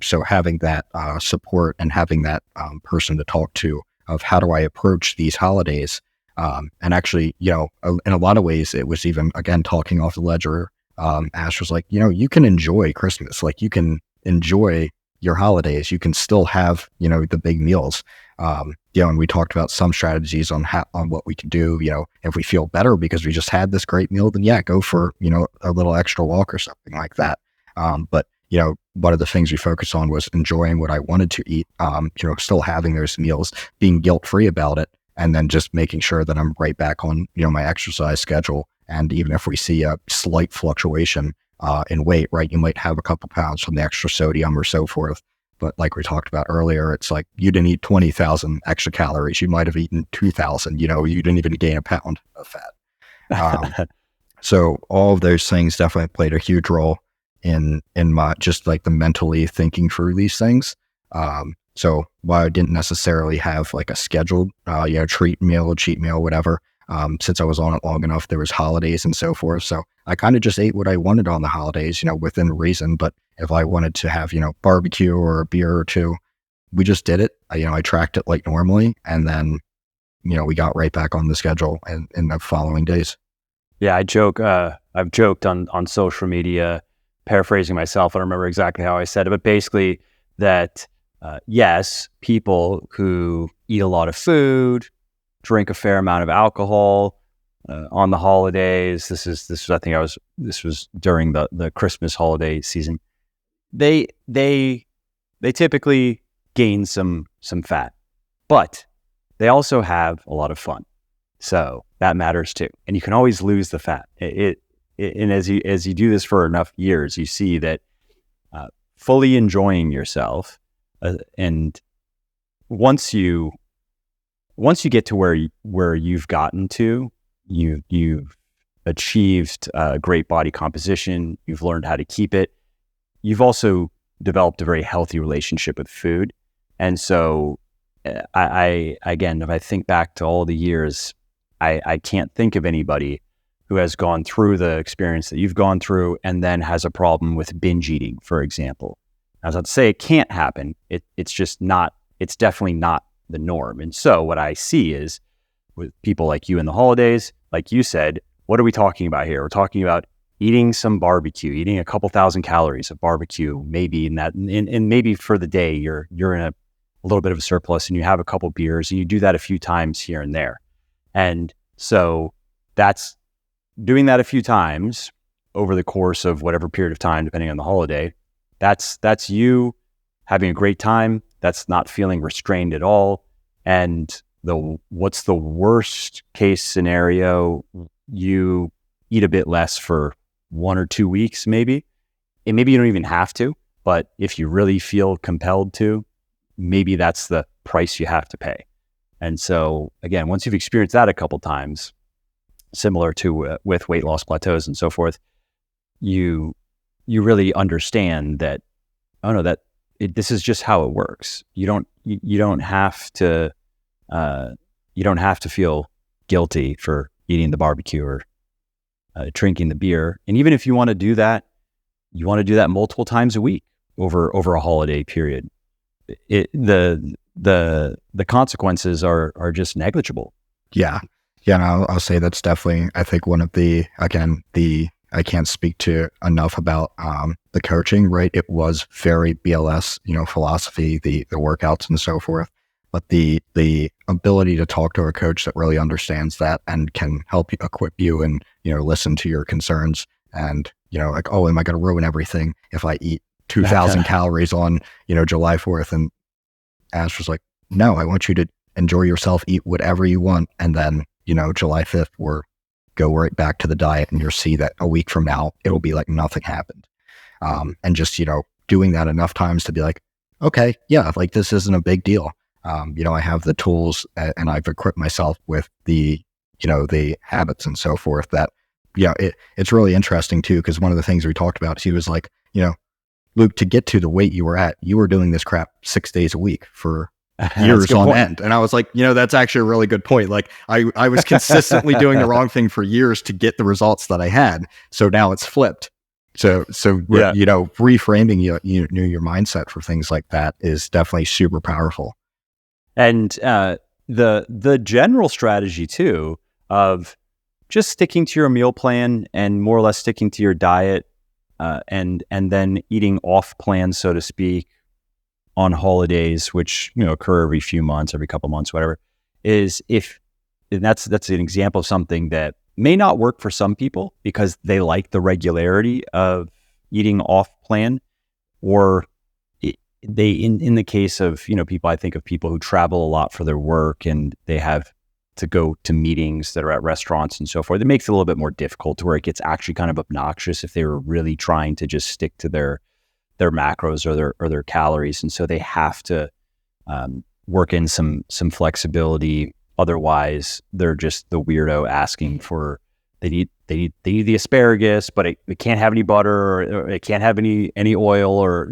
So having that support and having that person to talk to of how do I approach these holidays, and actually, in a lot of ways, it was even, again, talking off the ledger. Ash was like, you can enjoy Christmas, like you can enjoy your holidays, you can still have, the big meals. And we talked about some strategies on what we can do. If we feel better because we just had this great meal, then yeah, go for, a little extra walk or something like that. But one of the things we focused on was enjoying what I wanted to eat, still having those meals, being guilt-free about it, and then just making sure that I'm right back on, my exercise schedule. And even if we see a slight fluctuation in weight, right, you might have a couple pounds from the extra sodium or so forth. But like we talked about earlier, it's like you didn't eat 20,000 extra calories. You might have eaten 2,000, you didn't even gain a pound of fat. So all of those things definitely played a huge role in my, just like the mentally thinking through these things. So while I didn't necessarily have like a scheduled, cheat meal, whatever, since I was on it long enough, there was holidays and so forth. So I kind of just ate what I wanted on the holidays, within reason. But if I wanted to have, barbecue or a beer or two, we just did it. I tracked it like normally. And then, we got right back on the schedule in the following days. Yeah, I've joked on social media, paraphrasing myself. I don't remember exactly how I said it, but basically that, yes, people who eat a lot of food, drink a fair amount of alcohol on the holidays. This was during the Christmas holiday season. They typically gain some fat, but they also have a lot of fun. So that matters too. And you can always lose the fat. And as you do this for enough years, you see that fully enjoying yourself, and once you get to where you've gotten to, you've achieved great body composition, you've learned how to keep it, you've also developed a very healthy relationship with food. And so I again, if I think back to all the years, I can't think of anybody who has gone through the experience that you've gone through and then has a problem with binge eating, for example. As I'd say, it can't happen. It's definitely not the norm. And so what I see is with people like you in the holidays, like you said, what are we talking about here? We're talking about eating some barbecue, eating a couple thousand calories of barbecue, maybe and maybe for the day you're in a little bit of a surplus and you have a couple beers and you do that a few times here and there. And so that's doing that a few times over the course of whatever period of time, depending on the holiday. That's you having a great time. That's not feeling restrained at all. And what's the worst case scenario? You eat a bit less for 1 or 2 weeks, maybe. And maybe you don't even have to, but if you really feel compelled to, maybe that's the price you have to pay. And so again, once you've experienced that a couple times, similar to with weight loss plateaus and so forth, you really understand that, this is just how it works. You don't have to feel guilty for eating the barbecue or drinking the beer. And even if you want to do that, multiple times a week over a holiday period. The consequences are just negligible. Yeah. Yeah, and I'll say that's definitely, I think, one of I can't speak to enough about the coaching, right? It was very BLS, philosophy, the workouts and so forth. But the ability to talk to a coach that really understands that and can help you, equip you, and listen to your concerns, and like, oh, am I going to ruin everything if I eat 2,000 calories on July 4th? And Ash was like, no, I want you to enjoy yourself, eat whatever you want, and then July 5th we're go right back to the diet, and you'll see that a week from now it'll be like nothing happened. And just doing that enough times to be like, okay, yeah, like this isn't a big deal. I have the tools and I've equipped myself with the habits and so forth that, it's really interesting too. Cause one of the things we talked about, he was like, Luke, to get to the weight you were at, you were doing this crap 6 days a week for years on end. And I was like, that's actually a really good point. Like I was consistently doing the wrong thing for years to get the results that I had. So now it's flipped. Yeah. Reframing your mindset for things like that is definitely super powerful. And the general strategy too of just sticking to your meal plan and more or less sticking to your diet, and then eating off plan, so to speak, on holidays, which occur every few months, every couple months, whatever, and that's an example of something that may not work for some people because they like the regularity of eating off plan, or in the case of people, I think of people who travel a lot for their work and they have to go to meetings that are at restaurants and so forth. It makes it a little bit more difficult, to where it gets actually kind of obnoxious if they were really trying to just stick to their macros or their calories, and so they have to work in some flexibility. Otherwise, they're just the weirdo asking for they need the asparagus, but it can't have any butter, or it can't have any oil, or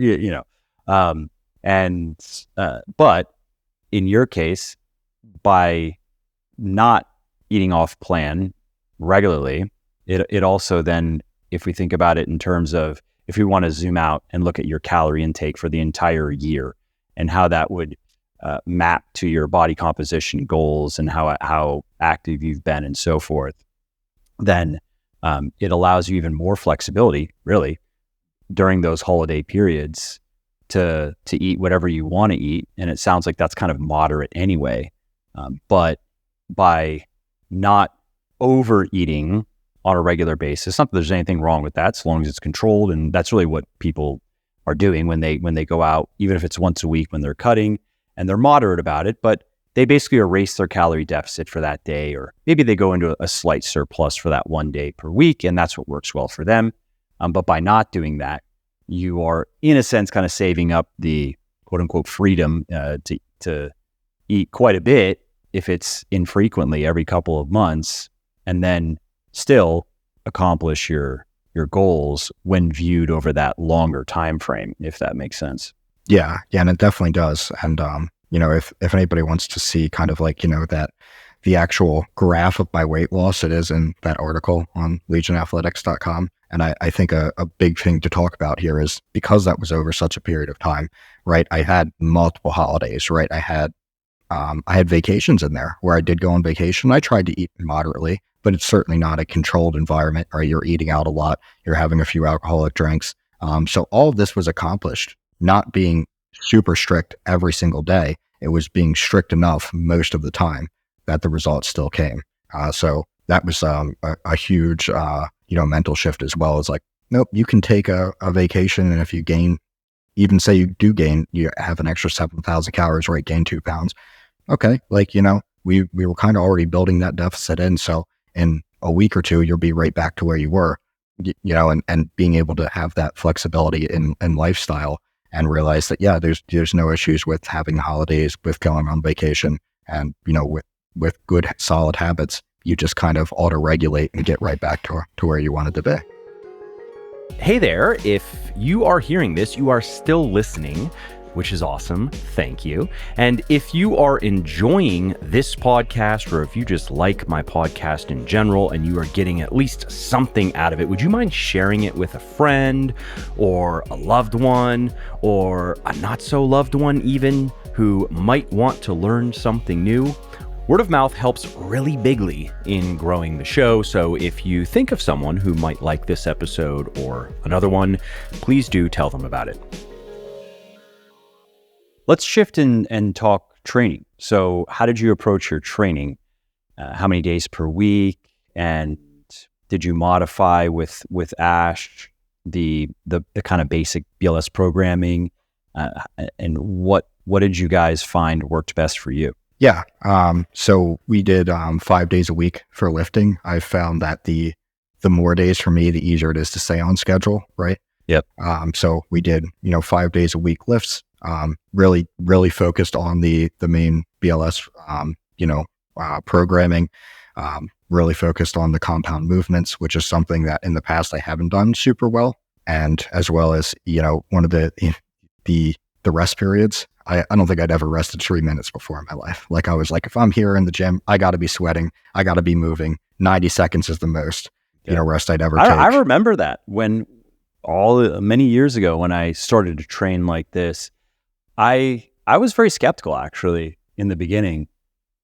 but in your case, by not eating off plan regularly, it also then, if we think about it in terms of, if we want to zoom out and look at your calorie intake for the entire year and how that would map to your body composition goals and how active you've been and so forth, then it allows you even more flexibility, really, during those holiday periods to eat whatever you want to eat. And it sounds like that's kind of moderate anyway. But by not overeating on a regular basis, not that there's anything wrong with that, so long as it's controlled. And that's really what people are doing when they go out, even if it's once a week when they're cutting, and they're moderate about it, but they basically erase their calorie deficit for that day, or maybe they go into a slight surplus for that one day per week, and that's what works well for them. But by not doing that, you are, in a sense, kind of saving up the quote unquote freedom to eat quite a bit if it's infrequently every couple of months, and then still accomplish your goals when viewed over that longer time frame, if that makes sense. Yeah, and it definitely does. And if anybody wants to see kind of like that the actual graph of my weight loss, it is in that article on legionathletics.com. And I think a big thing to talk about here is, because that was over such a period of time, right? I had multiple holidays, right? I had vacations in there where I did go on vacation. I tried to eat moderately, but it's certainly not a controlled environment, right? You're eating out a lot. You're having a few alcoholic drinks. So all of this was accomplished, not being super strict every single day. It was being strict enough most of the time that the results still came. So that was a huge, mental shift as well. It's like, nope, you can take a vacation, and if you gain, even say you do gain, you have an extra 7,000 calories, right? Gain 2 pounds. Okay. We were kind of already building that deficit in. So in a week or two, you'll be right back to where you were, and being able to have that flexibility in lifestyle, and realize that, yeah, there's no issues with having holidays, with going on vacation, and, with good solid habits, you just kind of auto-regulate and get right back to where you wanted to be. Hey there, if you are hearing this, you are still listening, which is awesome. Thank you. And if you are enjoying this podcast, or if you just like my podcast in general and you are getting at least something out of it, would you mind sharing it with a friend, or a loved one, or a not so loved one even, who might want to learn something new? Word of mouth helps really bigly in growing the show, so if you think of someone who might like this episode or another one, please do tell them about it. Let's shift and talk training. So how did you approach your training? How many days per week? And did you modify with Ash the kind of basic BLS programming? And what did you guys find worked best for you? Yeah. So we did 5 days a week for lifting. I found that the more days for me, the easier it is to stay on schedule, right? Yep. So we did 5 days a week lifts. Really focused on the main BLS, programming, really focused on the compound movements, which is something that in the past I haven't done super well. And as well as, one of the rest periods, I don't think I'd ever rested 3 minutes before in my life. Like, I was like, if I'm here in the gym, I got to be sweating. I got to be moving. 90 seconds is the most, rest I'd ever take. I remember that when many years ago when I started to train like this, I was very skeptical actually in the beginning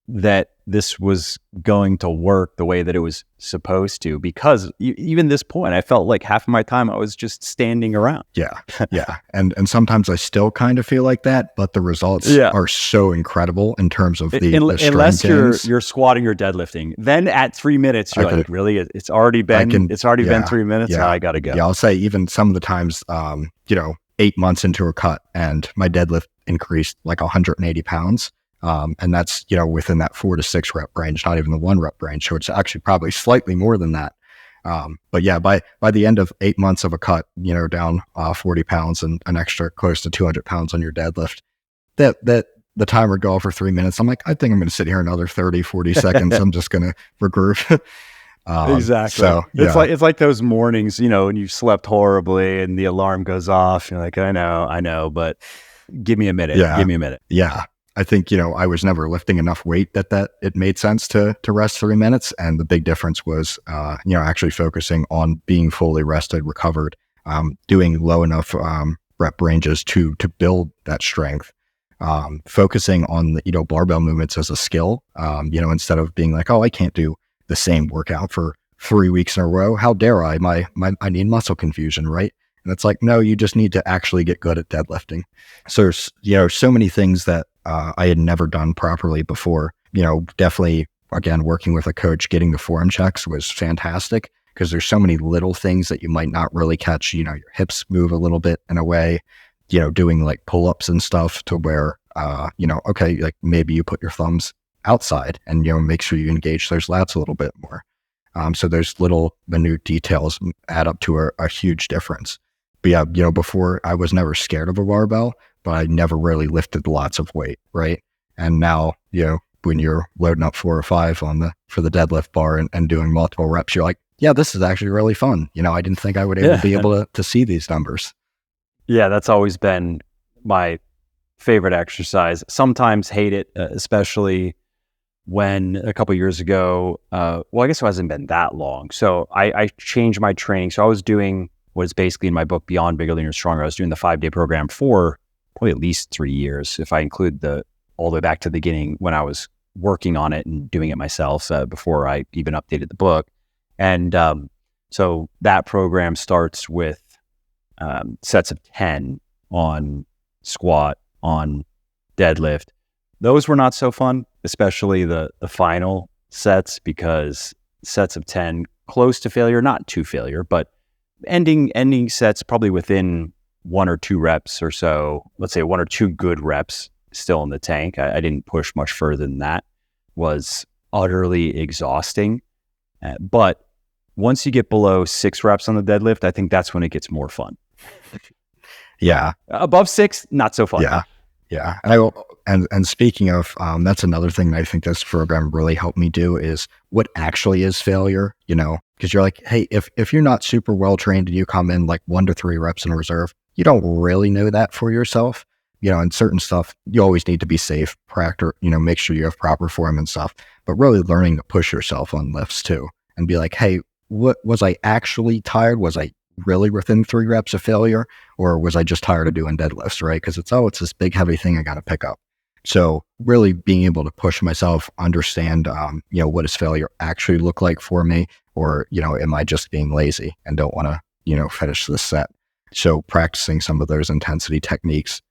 that this was going to work the way that it was supposed to, because even this point, I felt like half of my time I was just standing around. Yeah. Yeah. And sometimes I still kind of feel like that, but the results are so incredible in terms of the unless strength you're squatting or deadlifting. Then at 3 minutes, you're like, really? It's already been been 3 minutes. Yeah. Now I got to go. Yeah. I'll say even some of the times, 8 months into a cut and my deadlift increased like 180 pounds. And that's, within that 4 to 6 rep range, not even the 1 rep range. So it's actually probably slightly more than that. But yeah, by the end of 8 months of a cut, down 40 pounds and an extra close to 200 pounds on your deadlift, that the timer would go off for 3 minutes. I'm like, I think I'm going to sit here another 30, 40 seconds. I'm just going to regroup. Exactly. So yeah. It's like those mornings, when you slept horribly and the alarm goes off. You're like, I know, but give me a minute. Yeah. Give me a minute. Yeah. I think, I was never lifting enough weight that it made sense to rest 3 minutes. And the big difference was, actually focusing on being fully rested, recovered, doing low enough rep ranges to build that strength, focusing on the, barbell movements as a skill, instead of being like, oh, I can't do the same workout for 3 weeks in a row. How dare I? I need muscle confusion, right? And it's like, no, you just need to actually get good at deadlifting. So there's, so many things that I had never done properly before. Definitely, again, working with a coach, getting the form checks was fantastic because there's so many little things that you might not really catch. Your hips move a little bit in a way, doing like pull-ups and stuff to where, okay, like maybe you put your thumbs outside and, make sure you engage those lats a little bit more. So those little minute details add up to a huge difference. But yeah, before I was never scared of a barbell, but I never really lifted lots of weight, right? And now, when you're loading up 4 or 5 for the deadlift bar and doing multiple reps, you're like, yeah, this is actually really fun. I didn't think I would be able to see these numbers. Yeah, that's always been my favorite exercise. Sometimes hate it, especially when a couple of years ago, I guess it hasn't been that long. So I changed my training. So I was doing what is basically in my book, Beyond Bigger, Leaner, Stronger. I was doing the 5-day program for probably at least 3 years, if I include all the way back to the beginning when I was working on it and doing it myself before I even updated the book. And so that program starts with sets of 10 on squat, on deadlift. Those were not so fun, especially the final sets, because sets of 10 close to failure, not to failure, but ending sets probably within 1 or 2 reps or so. Let's say 1 or 2 good reps still in the tank. I didn't push much further than that. Was utterly exhausting. But once you get below 6 reps on the deadlift, I think that's when it gets more fun. Yeah. Above 6, not so fun. Yeah. Yeah. And speaking of, that's another thing that I think this program really helped me do is what actually is failure, because you're like, hey, if you're not super well trained and you come in like 1 to 3 reps in reserve, you don't really know that for yourself, and certain stuff, you always need to be safe, practice, make sure you have proper form and stuff, but really learning to push yourself on lifts too and be like, hey, what was I actually tired? Was I really within 3 reps of failure, or was I just tired of doing deadlifts, right? Because it's this big heavy thing I got to pick up. So really being able to push myself, understand, what does failure actually look like for me, or, am I just being lazy and don't want to, finish this set? So practicing some of those intensity techniques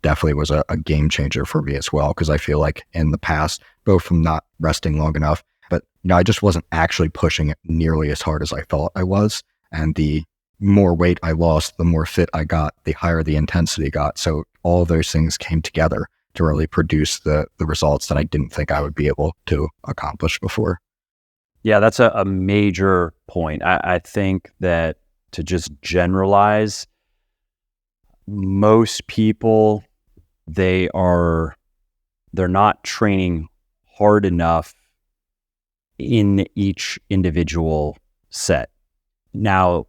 definitely was a game changer for me as well, because I feel like in the past, both from not resting long enough, but, I just wasn't actually pushing it nearly as hard as I thought I was. And the more weight I lost, the more fit I got, the higher the intensity got. So all of those things came together to really produce the results that I didn't think I would be able to accomplish before. Yeah, that's a major point. I think that to just generalize, most people, they're not training hard enough in each individual set. Now,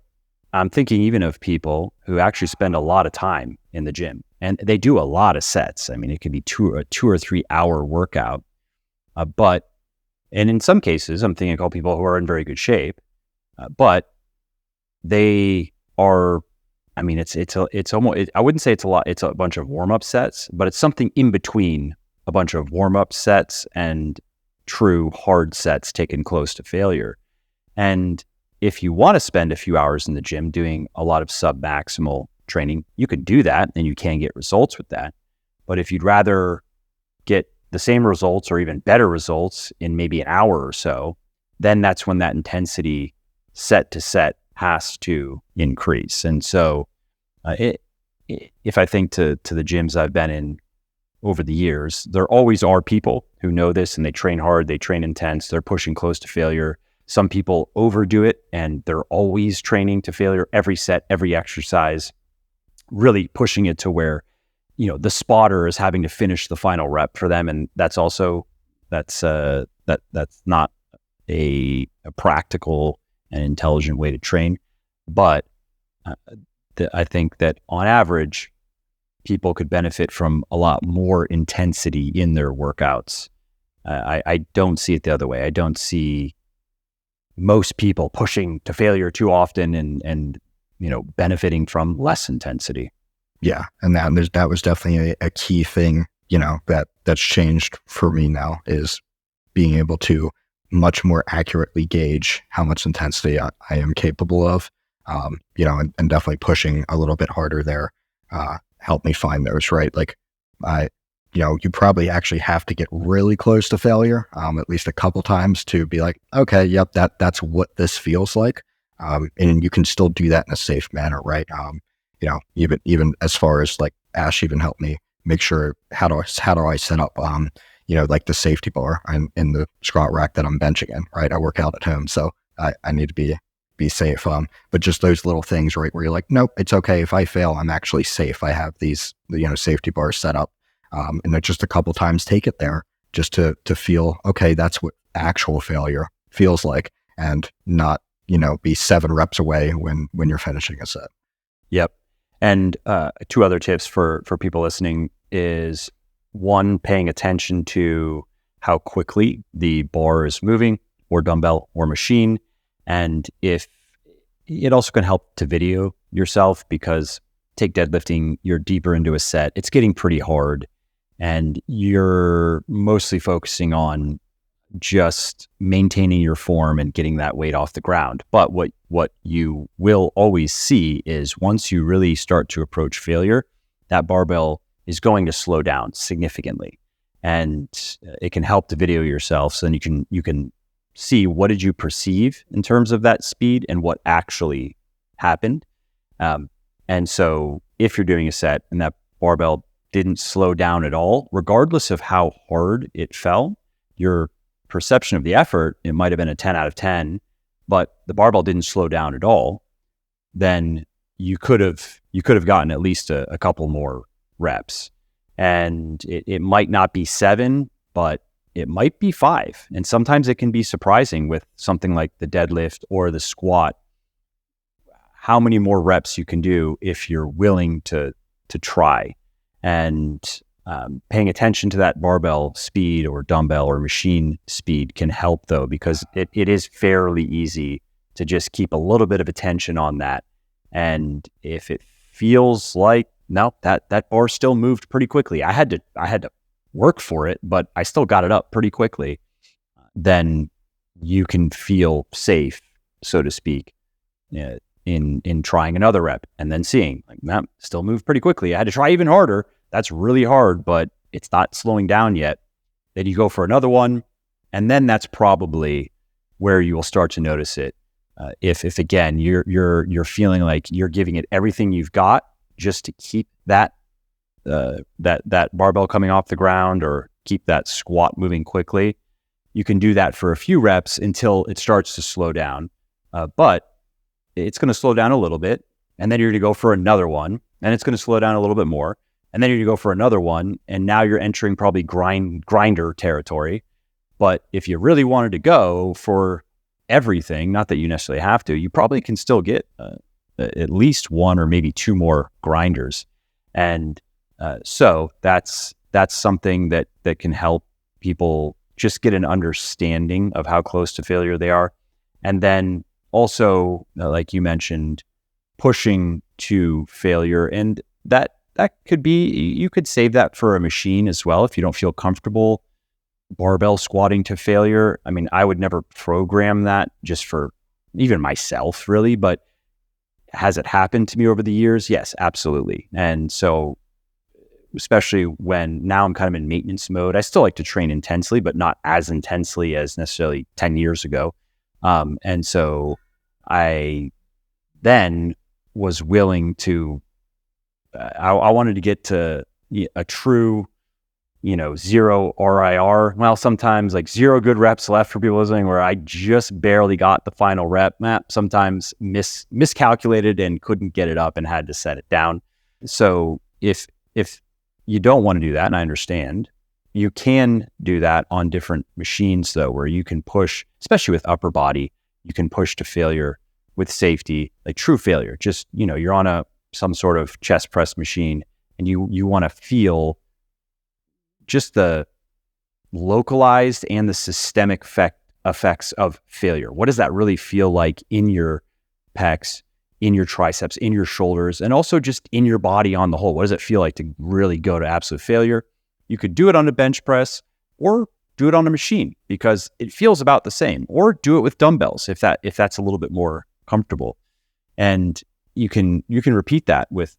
I'm thinking even of people who actually spend a lot of time in the gym and they do a lot of sets. I mean, it could be a 2 or 3 hour workout, and in some cases, I'm thinking of people who are in very good shape, but they are I mean, it's almost, I wouldn't say it's a lot. It's a bunch of warm up sets, but it's something in between a bunch of warm up sets and true hard sets taken close to failure. And if you want to spend a few hours in the gym doing a lot of sub-maximal training, you could do that and you can get results with that. But if you'd rather get the same results or even better results in maybe an hour or so, then that's when that intensity set to set has to increase. And so if I think to the gyms I've been in over the years, there always are people who know this and they train hard, they train intense, they're pushing close to failure. Some people overdo it and they're always training to failure, every set, every exercise, really pushing it to where, the spotter is having to finish the final rep for them. And that's not a practical and intelligent way to train. But I think that on average, people could benefit from a lot more intensity in their workouts. I don't see it the other way. I don't see most people pushing to failure too often and benefiting from less intensity. Yeah. And that was definitely a key thing, that's changed for me now, is being able to much more accurately gauge how much intensity I am capable of, and definitely pushing a little bit harder there, help me find those, right? Like you probably actually have to get really close to failure, at least a couple times to be like, okay, yep, that's what this feels like. And you can still do that in a safe manner, right? Even as far as like Ash even helped me make sure how do I set up, like the safety bar in the squat rack that I'm benching in, right? I work out at home, so I need to be safe. But just those little things, right, where you're like, nope, it's okay if I fail, I'm actually safe. I have these, safety bars set up, and just a couple times take it there just to feel, okay, that's what actual failure feels like, and not, be 7 reps away when you're finishing a set. Yep. And 2 other tips for people listening is, 1, paying attention to how quickly the bar is moving, or dumbbell or machine. And if it also can help to video yourself, because take deadlifting, you're deeper into a set, it's getting pretty hard and you're mostly focusing on just maintaining your form and getting that weight off the ground. But what you will always see is, once you really start to approach failure, that barbell is going to slow down significantly. And it can help to video yourself, so then you can see, what did you perceive in terms of that speed and what actually happened. And so if you're doing a set and that barbell didn't slow down at all, regardless of how hard it fell, your perception of the effort, it might have been a 10 out of 10, but the barbell didn't slow down at all, then you could have gotten at least a couple more reps. And it might not be 7, but it might be 5. And sometimes it can be surprising with something like the deadlift or the squat, how many more reps you can do if you're willing to try. And paying attention to that barbell speed or dumbbell or machine speed can help, though, because it is fairly easy to just keep a little bit of attention on that. And if it feels like, no, that bar still moved pretty quickly, I had to work for it, but I still got it up pretty quickly, then you can feel safe, so to speak, in trying another rep and then seeing, like, that still moved pretty quickly. I had to try even harder. That's really hard, but it's not slowing down yet. Then you go for another one, and then that's probably where you will start to notice it. If again you're feeling like you're giving it everything you've got just to keep that barbell coming off the ground or keep that squat moving quickly, you can do that for a few reps until it starts to slow down. But it's going to slow down a little bit, and then you're going to go for another one, and it's going to slow down a little bit more, and then you're going to go for another one, and now you're entering probably grinder territory. But if you really wanted to go for everything, not that you necessarily have to, you probably can still get at least 1 or maybe 2 more grinders. And so that's something that can help people just get an understanding of how close to failure they are. And then also, like you mentioned, pushing to failure. And that could be, you could save that for a machine as well if you don't feel comfortable barbell squatting to failure. I mean, I would never program that just for even myself, really, but has it happened to me over the years? Yes, absolutely. And so, especially when now I'm kind of in maintenance mode, I still like to train intensely, but not as intensely as necessarily 10 years ago. And so I then was willing to, I wanted to get to a true, zero RIR. Well, sometimes like zero good reps left for people listening, where I just barely got the final rep map, sometimes miscalculated and couldn't get it up and had to set it down. So if you don't want to do that, and I understand, you can do that on different machines though, where you can push, especially with upper body, you can push to failure with safety, like true failure. Just, you're on some sort of chest press machine and you want to feel just the localized and the systemic effects of failure. What does that really feel like in your pecs, in your triceps, in your shoulders, and also just in your body on the whole? What does it feel like to really go to absolute failure? You could do it on a bench press or do it on a machine because it feels about the same, or do it with dumbbells if that's a little bit more comfortable. And you can repeat that with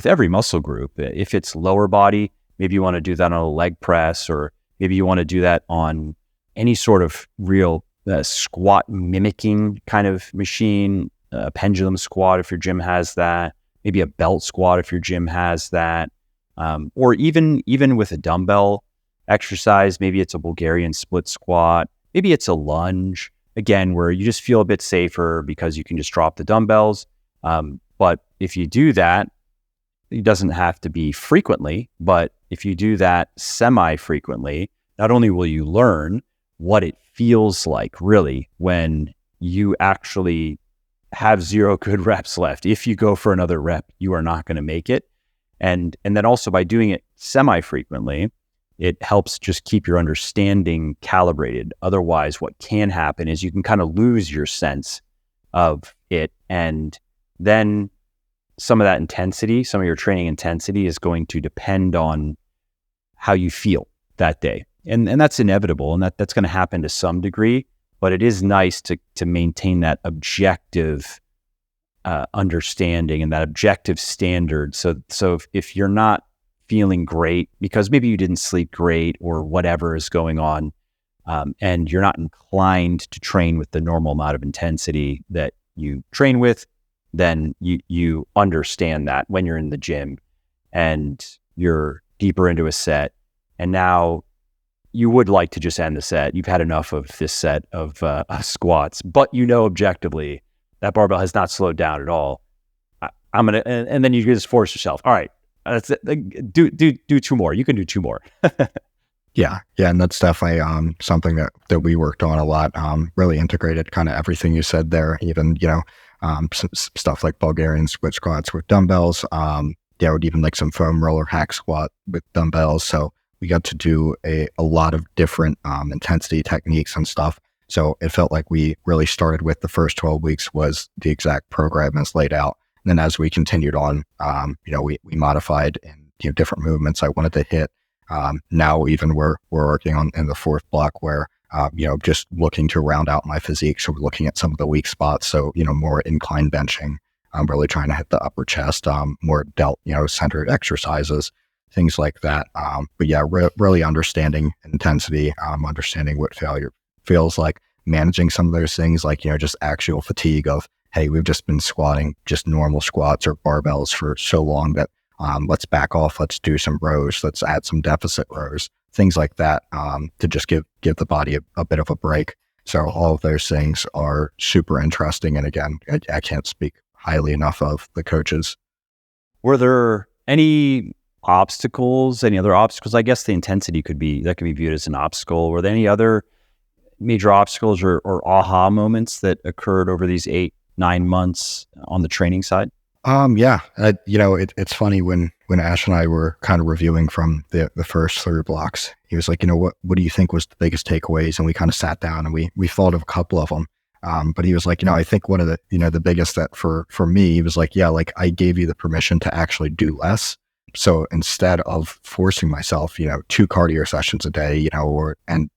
every muscle group. If it's lower body, maybe you want to do that on a leg press, or maybe you want to do that on any sort of real squat mimicking kind of machine, a pendulum squat if your gym has that, maybe a belt squat if your gym has that, or even with a dumbbell exercise, maybe it's a Bulgarian split squat, maybe it's a lunge, again, where you just feel a bit safer because you can just drop the dumbbells. But if you do that, it doesn't have to be frequently, but if you do that semi-frequently, not only will you learn what it feels like really when you actually have zero good reps left. If you go for another rep, you are not going to make it. And then also by doing it semi-frequently, it helps just keep your understanding calibrated. Otherwise, what can happen is you can kind of lose your sense of it, and then some of that intensity, some of your training intensity is going to depend on how you feel that day. And that's inevitable, and that's going to happen to some degree, but it is nice to maintain that objective understanding and that objective standard. So if you're not feeling great because maybe you didn't sleep great or whatever is going on, and you're not inclined to train with the normal amount of intensity that you train with, then you understand that when you're in the gym and you're deeper into a set, and now you would like to just end the set. You've had enough of this set of squats, but objectively that barbell has not slowed down at all. I'm gonna, and then you just force yourself. All right, that's it. Do 2 more. You can do 2 more. Yeah, and that's definitely something that we worked on a lot. Really integrated kind of everything you said there. Even stuff like Bulgarian split squats with dumbbells. Would even like some foam roller hack squat with dumbbells. So we got to do a lot of different intensity techniques and stuff. So it felt like we really started with the first 12 weeks was the exact program as laid out. And then as we continued on, we modified and different movements I wanted to hit. Now even we're working on in the 4th block where just looking to round out my physique. So we're looking at some of the weak spots. So more incline benching. I'm really trying to hit the upper chest, more delt centered exercises, things like that. But yeah, really understanding intensity, understanding what failure feels like, managing some of those things like just actual fatigue of, hey, we've just been squatting just normal squats or barbells for so long that let's back off, let's do some rows, let's add some deficit rows, things like that, to just give the body a bit of a break. So all of those things are super interesting. And again, I can't speak highly enough of the coaches. Were there any other obstacles? I guess the intensity could be viewed as an obstacle. Were there any other major obstacles or aha moments that occurred over these 8-9 months on the training side? It's funny when Ash and I were kind of reviewing from the first 3 blocks, he was like, what do you think was the biggest takeaways? And we kind of sat down and we thought of a couple of them. But he was like, I think one of the, the biggest that for me, he was like, yeah, like I gave you the permission to actually do less. So instead of forcing myself, 2 cardio sessions a day,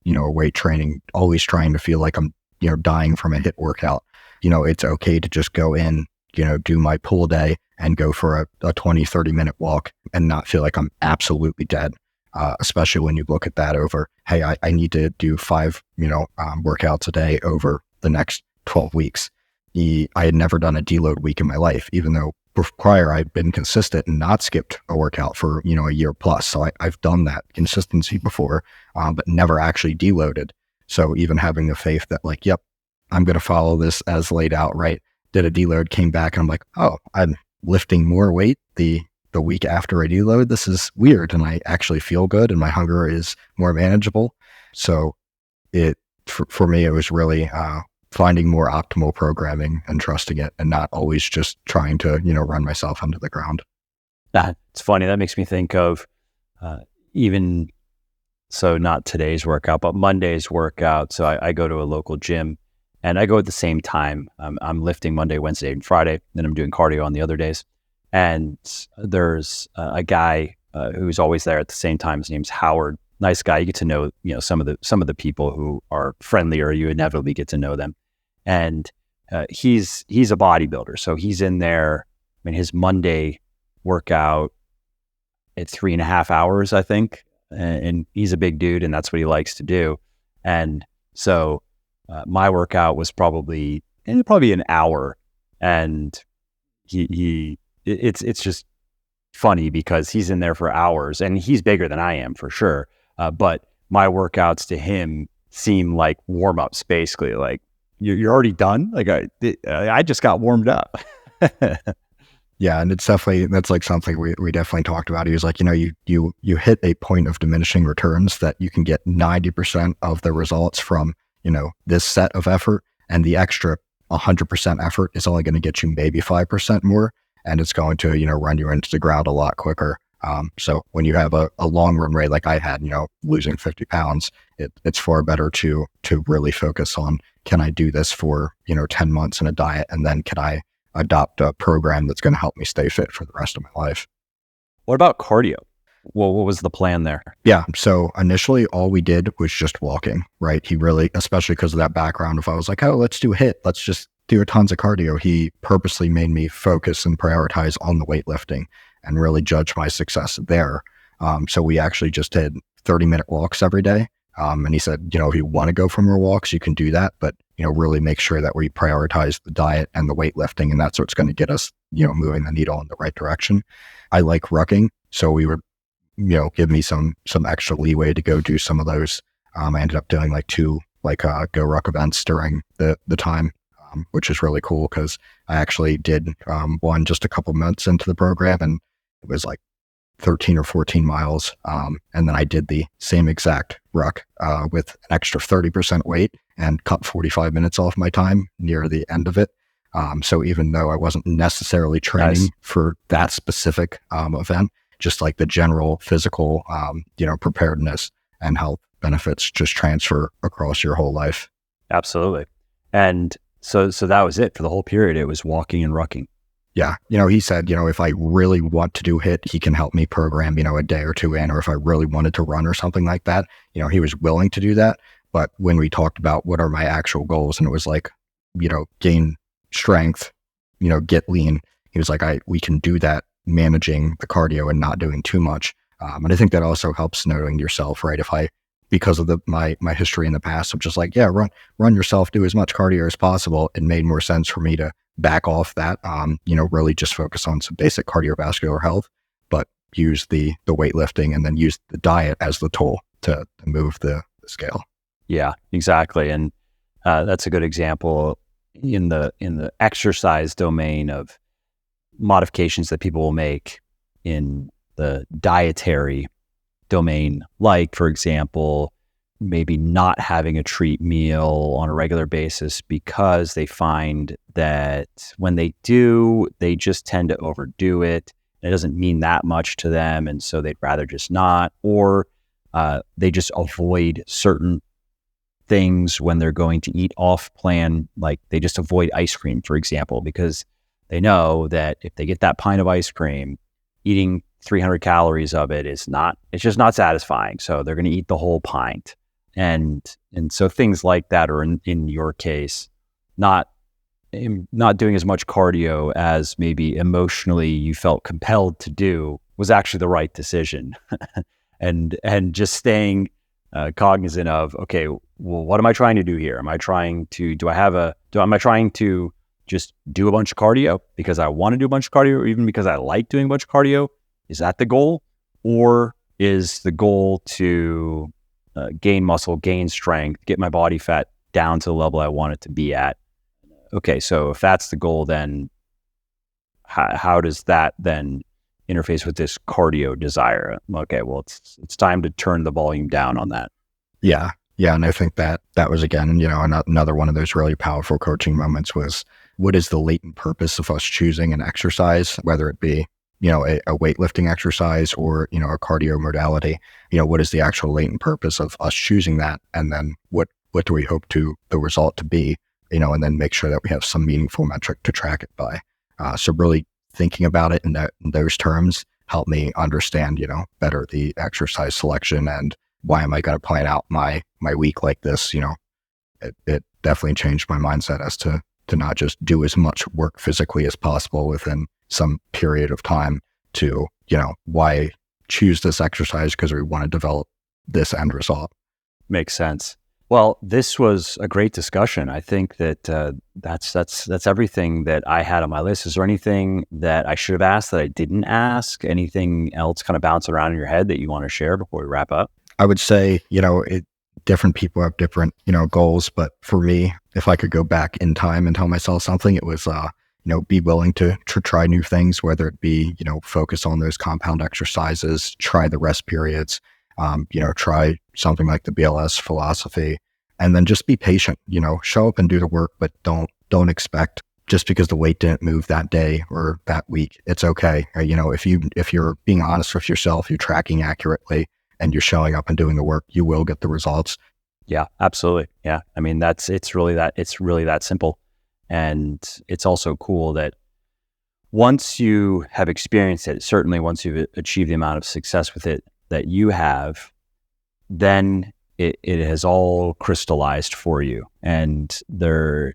weight training, always trying to feel like I'm, dying from a HIIT workout, it's okay to just go in, do my pull day and go for a 20, 30-minute walk and not feel like I'm absolutely dead. Especially when you look at that over, hey, I need to do 5, workouts a day over the next 12 weeks. I had never done a deload week in my life, even though prior I'd been consistent and not skipped a workout for, a year plus. So I've done that consistency before, but never actually deloaded. So even having the faith that like, yep, I'm going to follow this as laid out, right? Did a deload, came back and I'm like, oh, I'm lifting more weight the week after I deload. This is weird. And I actually feel good and my hunger is more manageable. So for me, it was really, finding more optimal programming and trusting it and not always just trying to, run myself into the ground. It's funny. That makes me think of even, so not today's workout, but Monday's workout. So I go to a local gym and I go at the same time. I'm lifting Monday, Wednesday, and Friday. Then I'm doing cardio on the other days. And there's a guy who's always there at the same time. His name's Howard. Nice guy. You get to know, some of the people who are friendlier. You inevitably get to know them. And he's a bodybuilder, so he's in there. I mean, his Monday workout at 3.5 hours, I think, and he's a big dude, and that's what he likes to do. And so my workout was probably an hour, and it's just funny because he's in there for hours, and he's bigger than I am for sure. But my workouts to him seem like warm-ups, basically. Like, you're already done? Like, I just got warmed up. Yeah, and that's like something we definitely talked about. He was like, you hit a point of diminishing returns that you can get 90% of the results from, this set of effort, and the extra 100% effort is only going to get you maybe 5% more, and it's going to, run you into the ground a lot quicker. So when you have a long run rate like I had, losing 50 pounds, it's far better to really focus on, can I do this for, 10 months in a diet? And then can I adopt a program that's going to help me stay fit for the rest of my life? What about cardio? Well, what was the plan there? Yeah. So initially all we did was just walking, right? He really, especially because of that background, if I was like, oh, let's do HIIT, let's just do tons of cardio, he purposely made me focus and prioritize on the weightlifting and really judge my success there. So we actually just did 30-minute walks every day. And he said, if you want to go for more walks, you can do that, but, really make sure that we prioritize the diet and the weightlifting, and that's what's going to get us, moving the needle in the right direction. I like rucking, so we would, give me some extra leeway to go do some of those. I ended up doing like 2 go ruck events during the time, which is really cool because I actually did one just a couple months into the program, and it was like 13 or 14 miles. And then I did the same exact ruck with an extra 30% weight and cut 45 minutes off my time near the end of it. So even though I wasn't necessarily training for that specific event, just like the general physical, preparedness and health benefits just transfer across your whole life. Absolutely. And so that was it for the whole period. It was walking and rucking. Yeah. He said, if I really want to do HIIT, he can help me program, a day or two in, or if I really wanted to run or something like that, he was willing to do that. But when we talked about what are my actual goals, and it was like, gain strength, get lean, he was like, we can do that managing the cardio and not doing too much. And I think that also helps knowing yourself, right? Because of my history in the past, I'm just like, yeah, run yourself, do as much cardio as possible. It made more sense for me to back off that, really just focus on some basic cardiovascular health, but use the weightlifting and then use the diet as the tool to move the scale. Yeah, exactly. And that's a good example in the exercise domain of modifications that people will make in the dietary domain, like, for example, maybe not having a treat meal on a regular basis because they find that when they do, they just tend to overdo it. It doesn't mean that much to them, and so they'd rather just not, or they just avoid certain things when they're going to eat off plan, like they just avoid ice cream, for example, because they know that if they get that pint of ice cream, eating 300 calories of it it's just not satisfying. So they're going to eat the whole pint. And so things like that, or in your case, not doing as much cardio as maybe emotionally you felt compelled to do was actually the right decision. and just staying cognizant of, okay, well, what am I trying to do here? Am I trying to, am I trying to just do a bunch of cardio because I want to do a bunch of cardio, or even because I like doing a bunch of cardio? Is that the goal? Or is the goal to gain muscle, gain strength, get my body fat down to the level I want it to be at? Okay, so if that's the goal, then how does that then interface with this cardio desire? Okay, well, it's time to turn the volume down on that. Yeah. And I think that was, again, another one of those really powerful coaching moments was, what is the latent purpose of us choosing an exercise, whether it be, a weightlifting exercise or, a cardio modality? What is the actual latent purpose of us choosing that? And then what do we hope the result to be, and then make sure that we have some meaningful metric to track it by. So really thinking about it in those terms helped me understand, better the exercise selection and why am I going to plan out my week like this. It definitely changed my mindset as to not just do as much work physically as possible within some period of time to, why choose this exercise, because we want to develop this end result. Makes sense. Well, this was a great discussion. I think that that's everything that I had on my list. Is there anything that I should have asked that I didn't ask? Anything else kind of bouncing around in your head that you want to share before we wrap up? I would say, different people have different, goals. But for me, if I could go back in time and tell myself something, it was, be willing to try new things, whether it be, focus on those compound exercises, try the rest periods, try something like the BLS philosophy, and then just be patient, show up and do the work, but don't expect just because the weight didn't move that day or that week, it's okay. If you're being honest with yourself, you're tracking accurately and you're showing up and doing the work, you will get the results. Yeah, absolutely. Yeah. I mean, it's really that simple. And it's also cool that once you have experienced it, certainly once you've achieved the amount of success with it that you have, then it has all crystallized for you. And there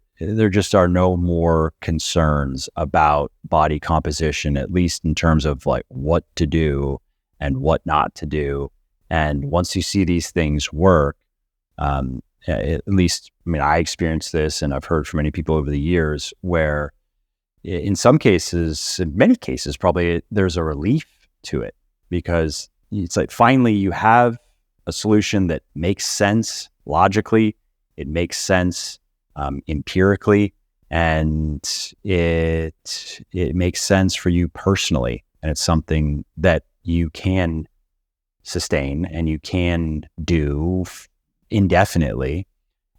just are no more concerns about body composition, at least in terms of like what to do and what not to do. And once you see these things work, at least, I mean, I experienced this and I've heard from many people over the years where in some cases, in many cases, probably there's a relief to it, because it's like finally you have a solution that makes sense logically, it makes sense empirically, and it makes sense for you personally. And it's something that you can sustain and you can do indefinitely,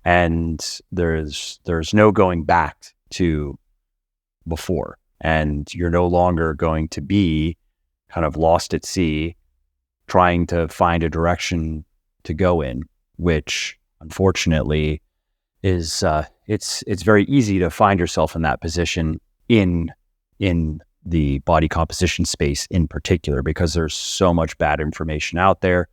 and there's no going back to before, and you're no longer going to be kind of lost at sea trying to find a direction to go in, which unfortunately is it's very easy to find yourself in that position in the body composition space in particular, because there's so much bad information out there.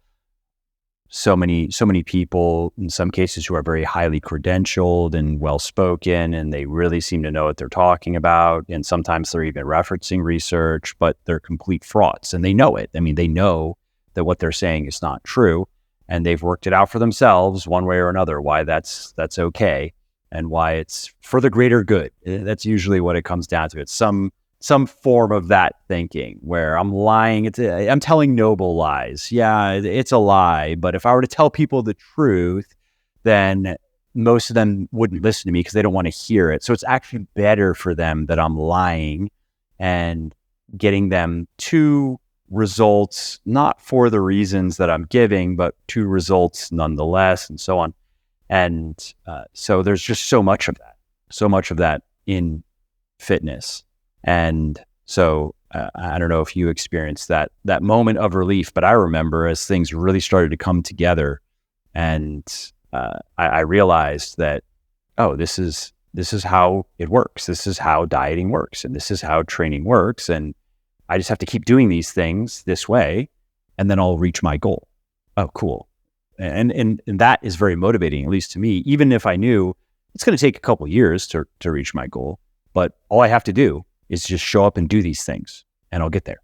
So many people, in some cases, who are very highly credentialed and well-spoken, and they really seem to know what they're talking about. And sometimes they're even referencing research, but they're complete frauds, and they know it. I mean, they know that what they're saying is not true, and they've worked it out for themselves one way or another, why that's okay, and why it's for the greater good. That's usually what it comes down to. It's some form of that thinking where I'm lying. I'm telling noble lies. Yeah, it's a lie. But if I were to tell people the truth, then most of them wouldn't listen to me because they don't want to hear it. So it's actually better for them that I'm lying and getting them to results, not for the reasons that I'm giving, but to results nonetheless, and so on. And so there's just so much of that in fitness. And so I don't know if you experienced that moment of relief, but I remember as things really started to come together and I realized that, oh, this is how it works. This is how dieting works, and this is how training works. And I just have to keep doing these things this way, and then I'll reach my goal. Oh, cool. And that is very motivating, at least to me, even if I knew it's going to take a couple of years to reach my goal. But all I have to do is just show up and do these things, and I'll get there.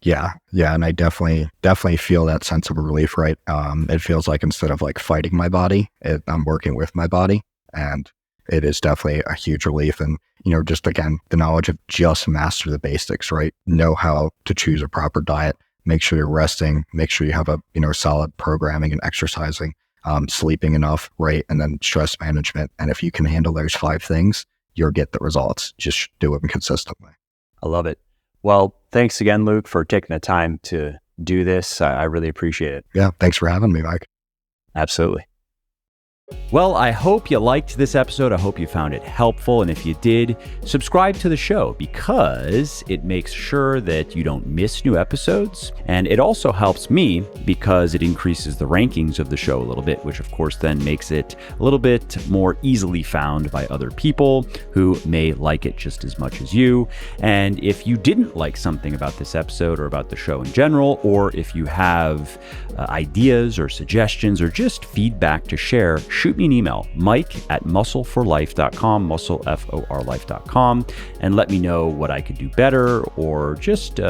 Yeah. And I definitely feel that sense of relief, right? It feels like instead of like fighting my body, I'm working with my body, and it is definitely a huge relief. And, just again, the knowledge of just master the basics, right? Know how to choose a proper diet, make sure you're resting, make sure you have a, solid programming and exercising, sleeping enough, right? And then stress management. And if you can handle those 5 things, you'll get the results. Just do them consistently. I love it. Well, thanks again, Luke, for taking the time to do this. I really appreciate it. Yeah. Thanks for having me, Mike. Absolutely. Well, I hope you liked this episode. I hope you found it helpful. And if you did, subscribe to the show because it makes sure that you don't miss new episodes. And it also helps me because it increases the rankings of the show a little bit, which of course then makes it a little bit more easily found by other people who may like it just as much as you. And if you didn't like something about this episode or about the show in general, or if you have ideas or suggestions or just feedback to share, shoot me an email, mike@muscleforlife.com, muscleforlife.com, and let me know what I could do better, or just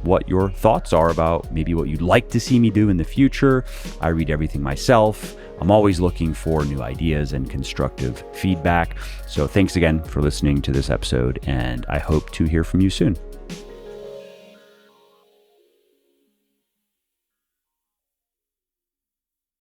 what your thoughts are about maybe what you'd like to see me do in the future. I read everything myself. I'm always looking for new ideas and constructive feedback. So thanks again for listening to this episode, and I hope to hear from you soon.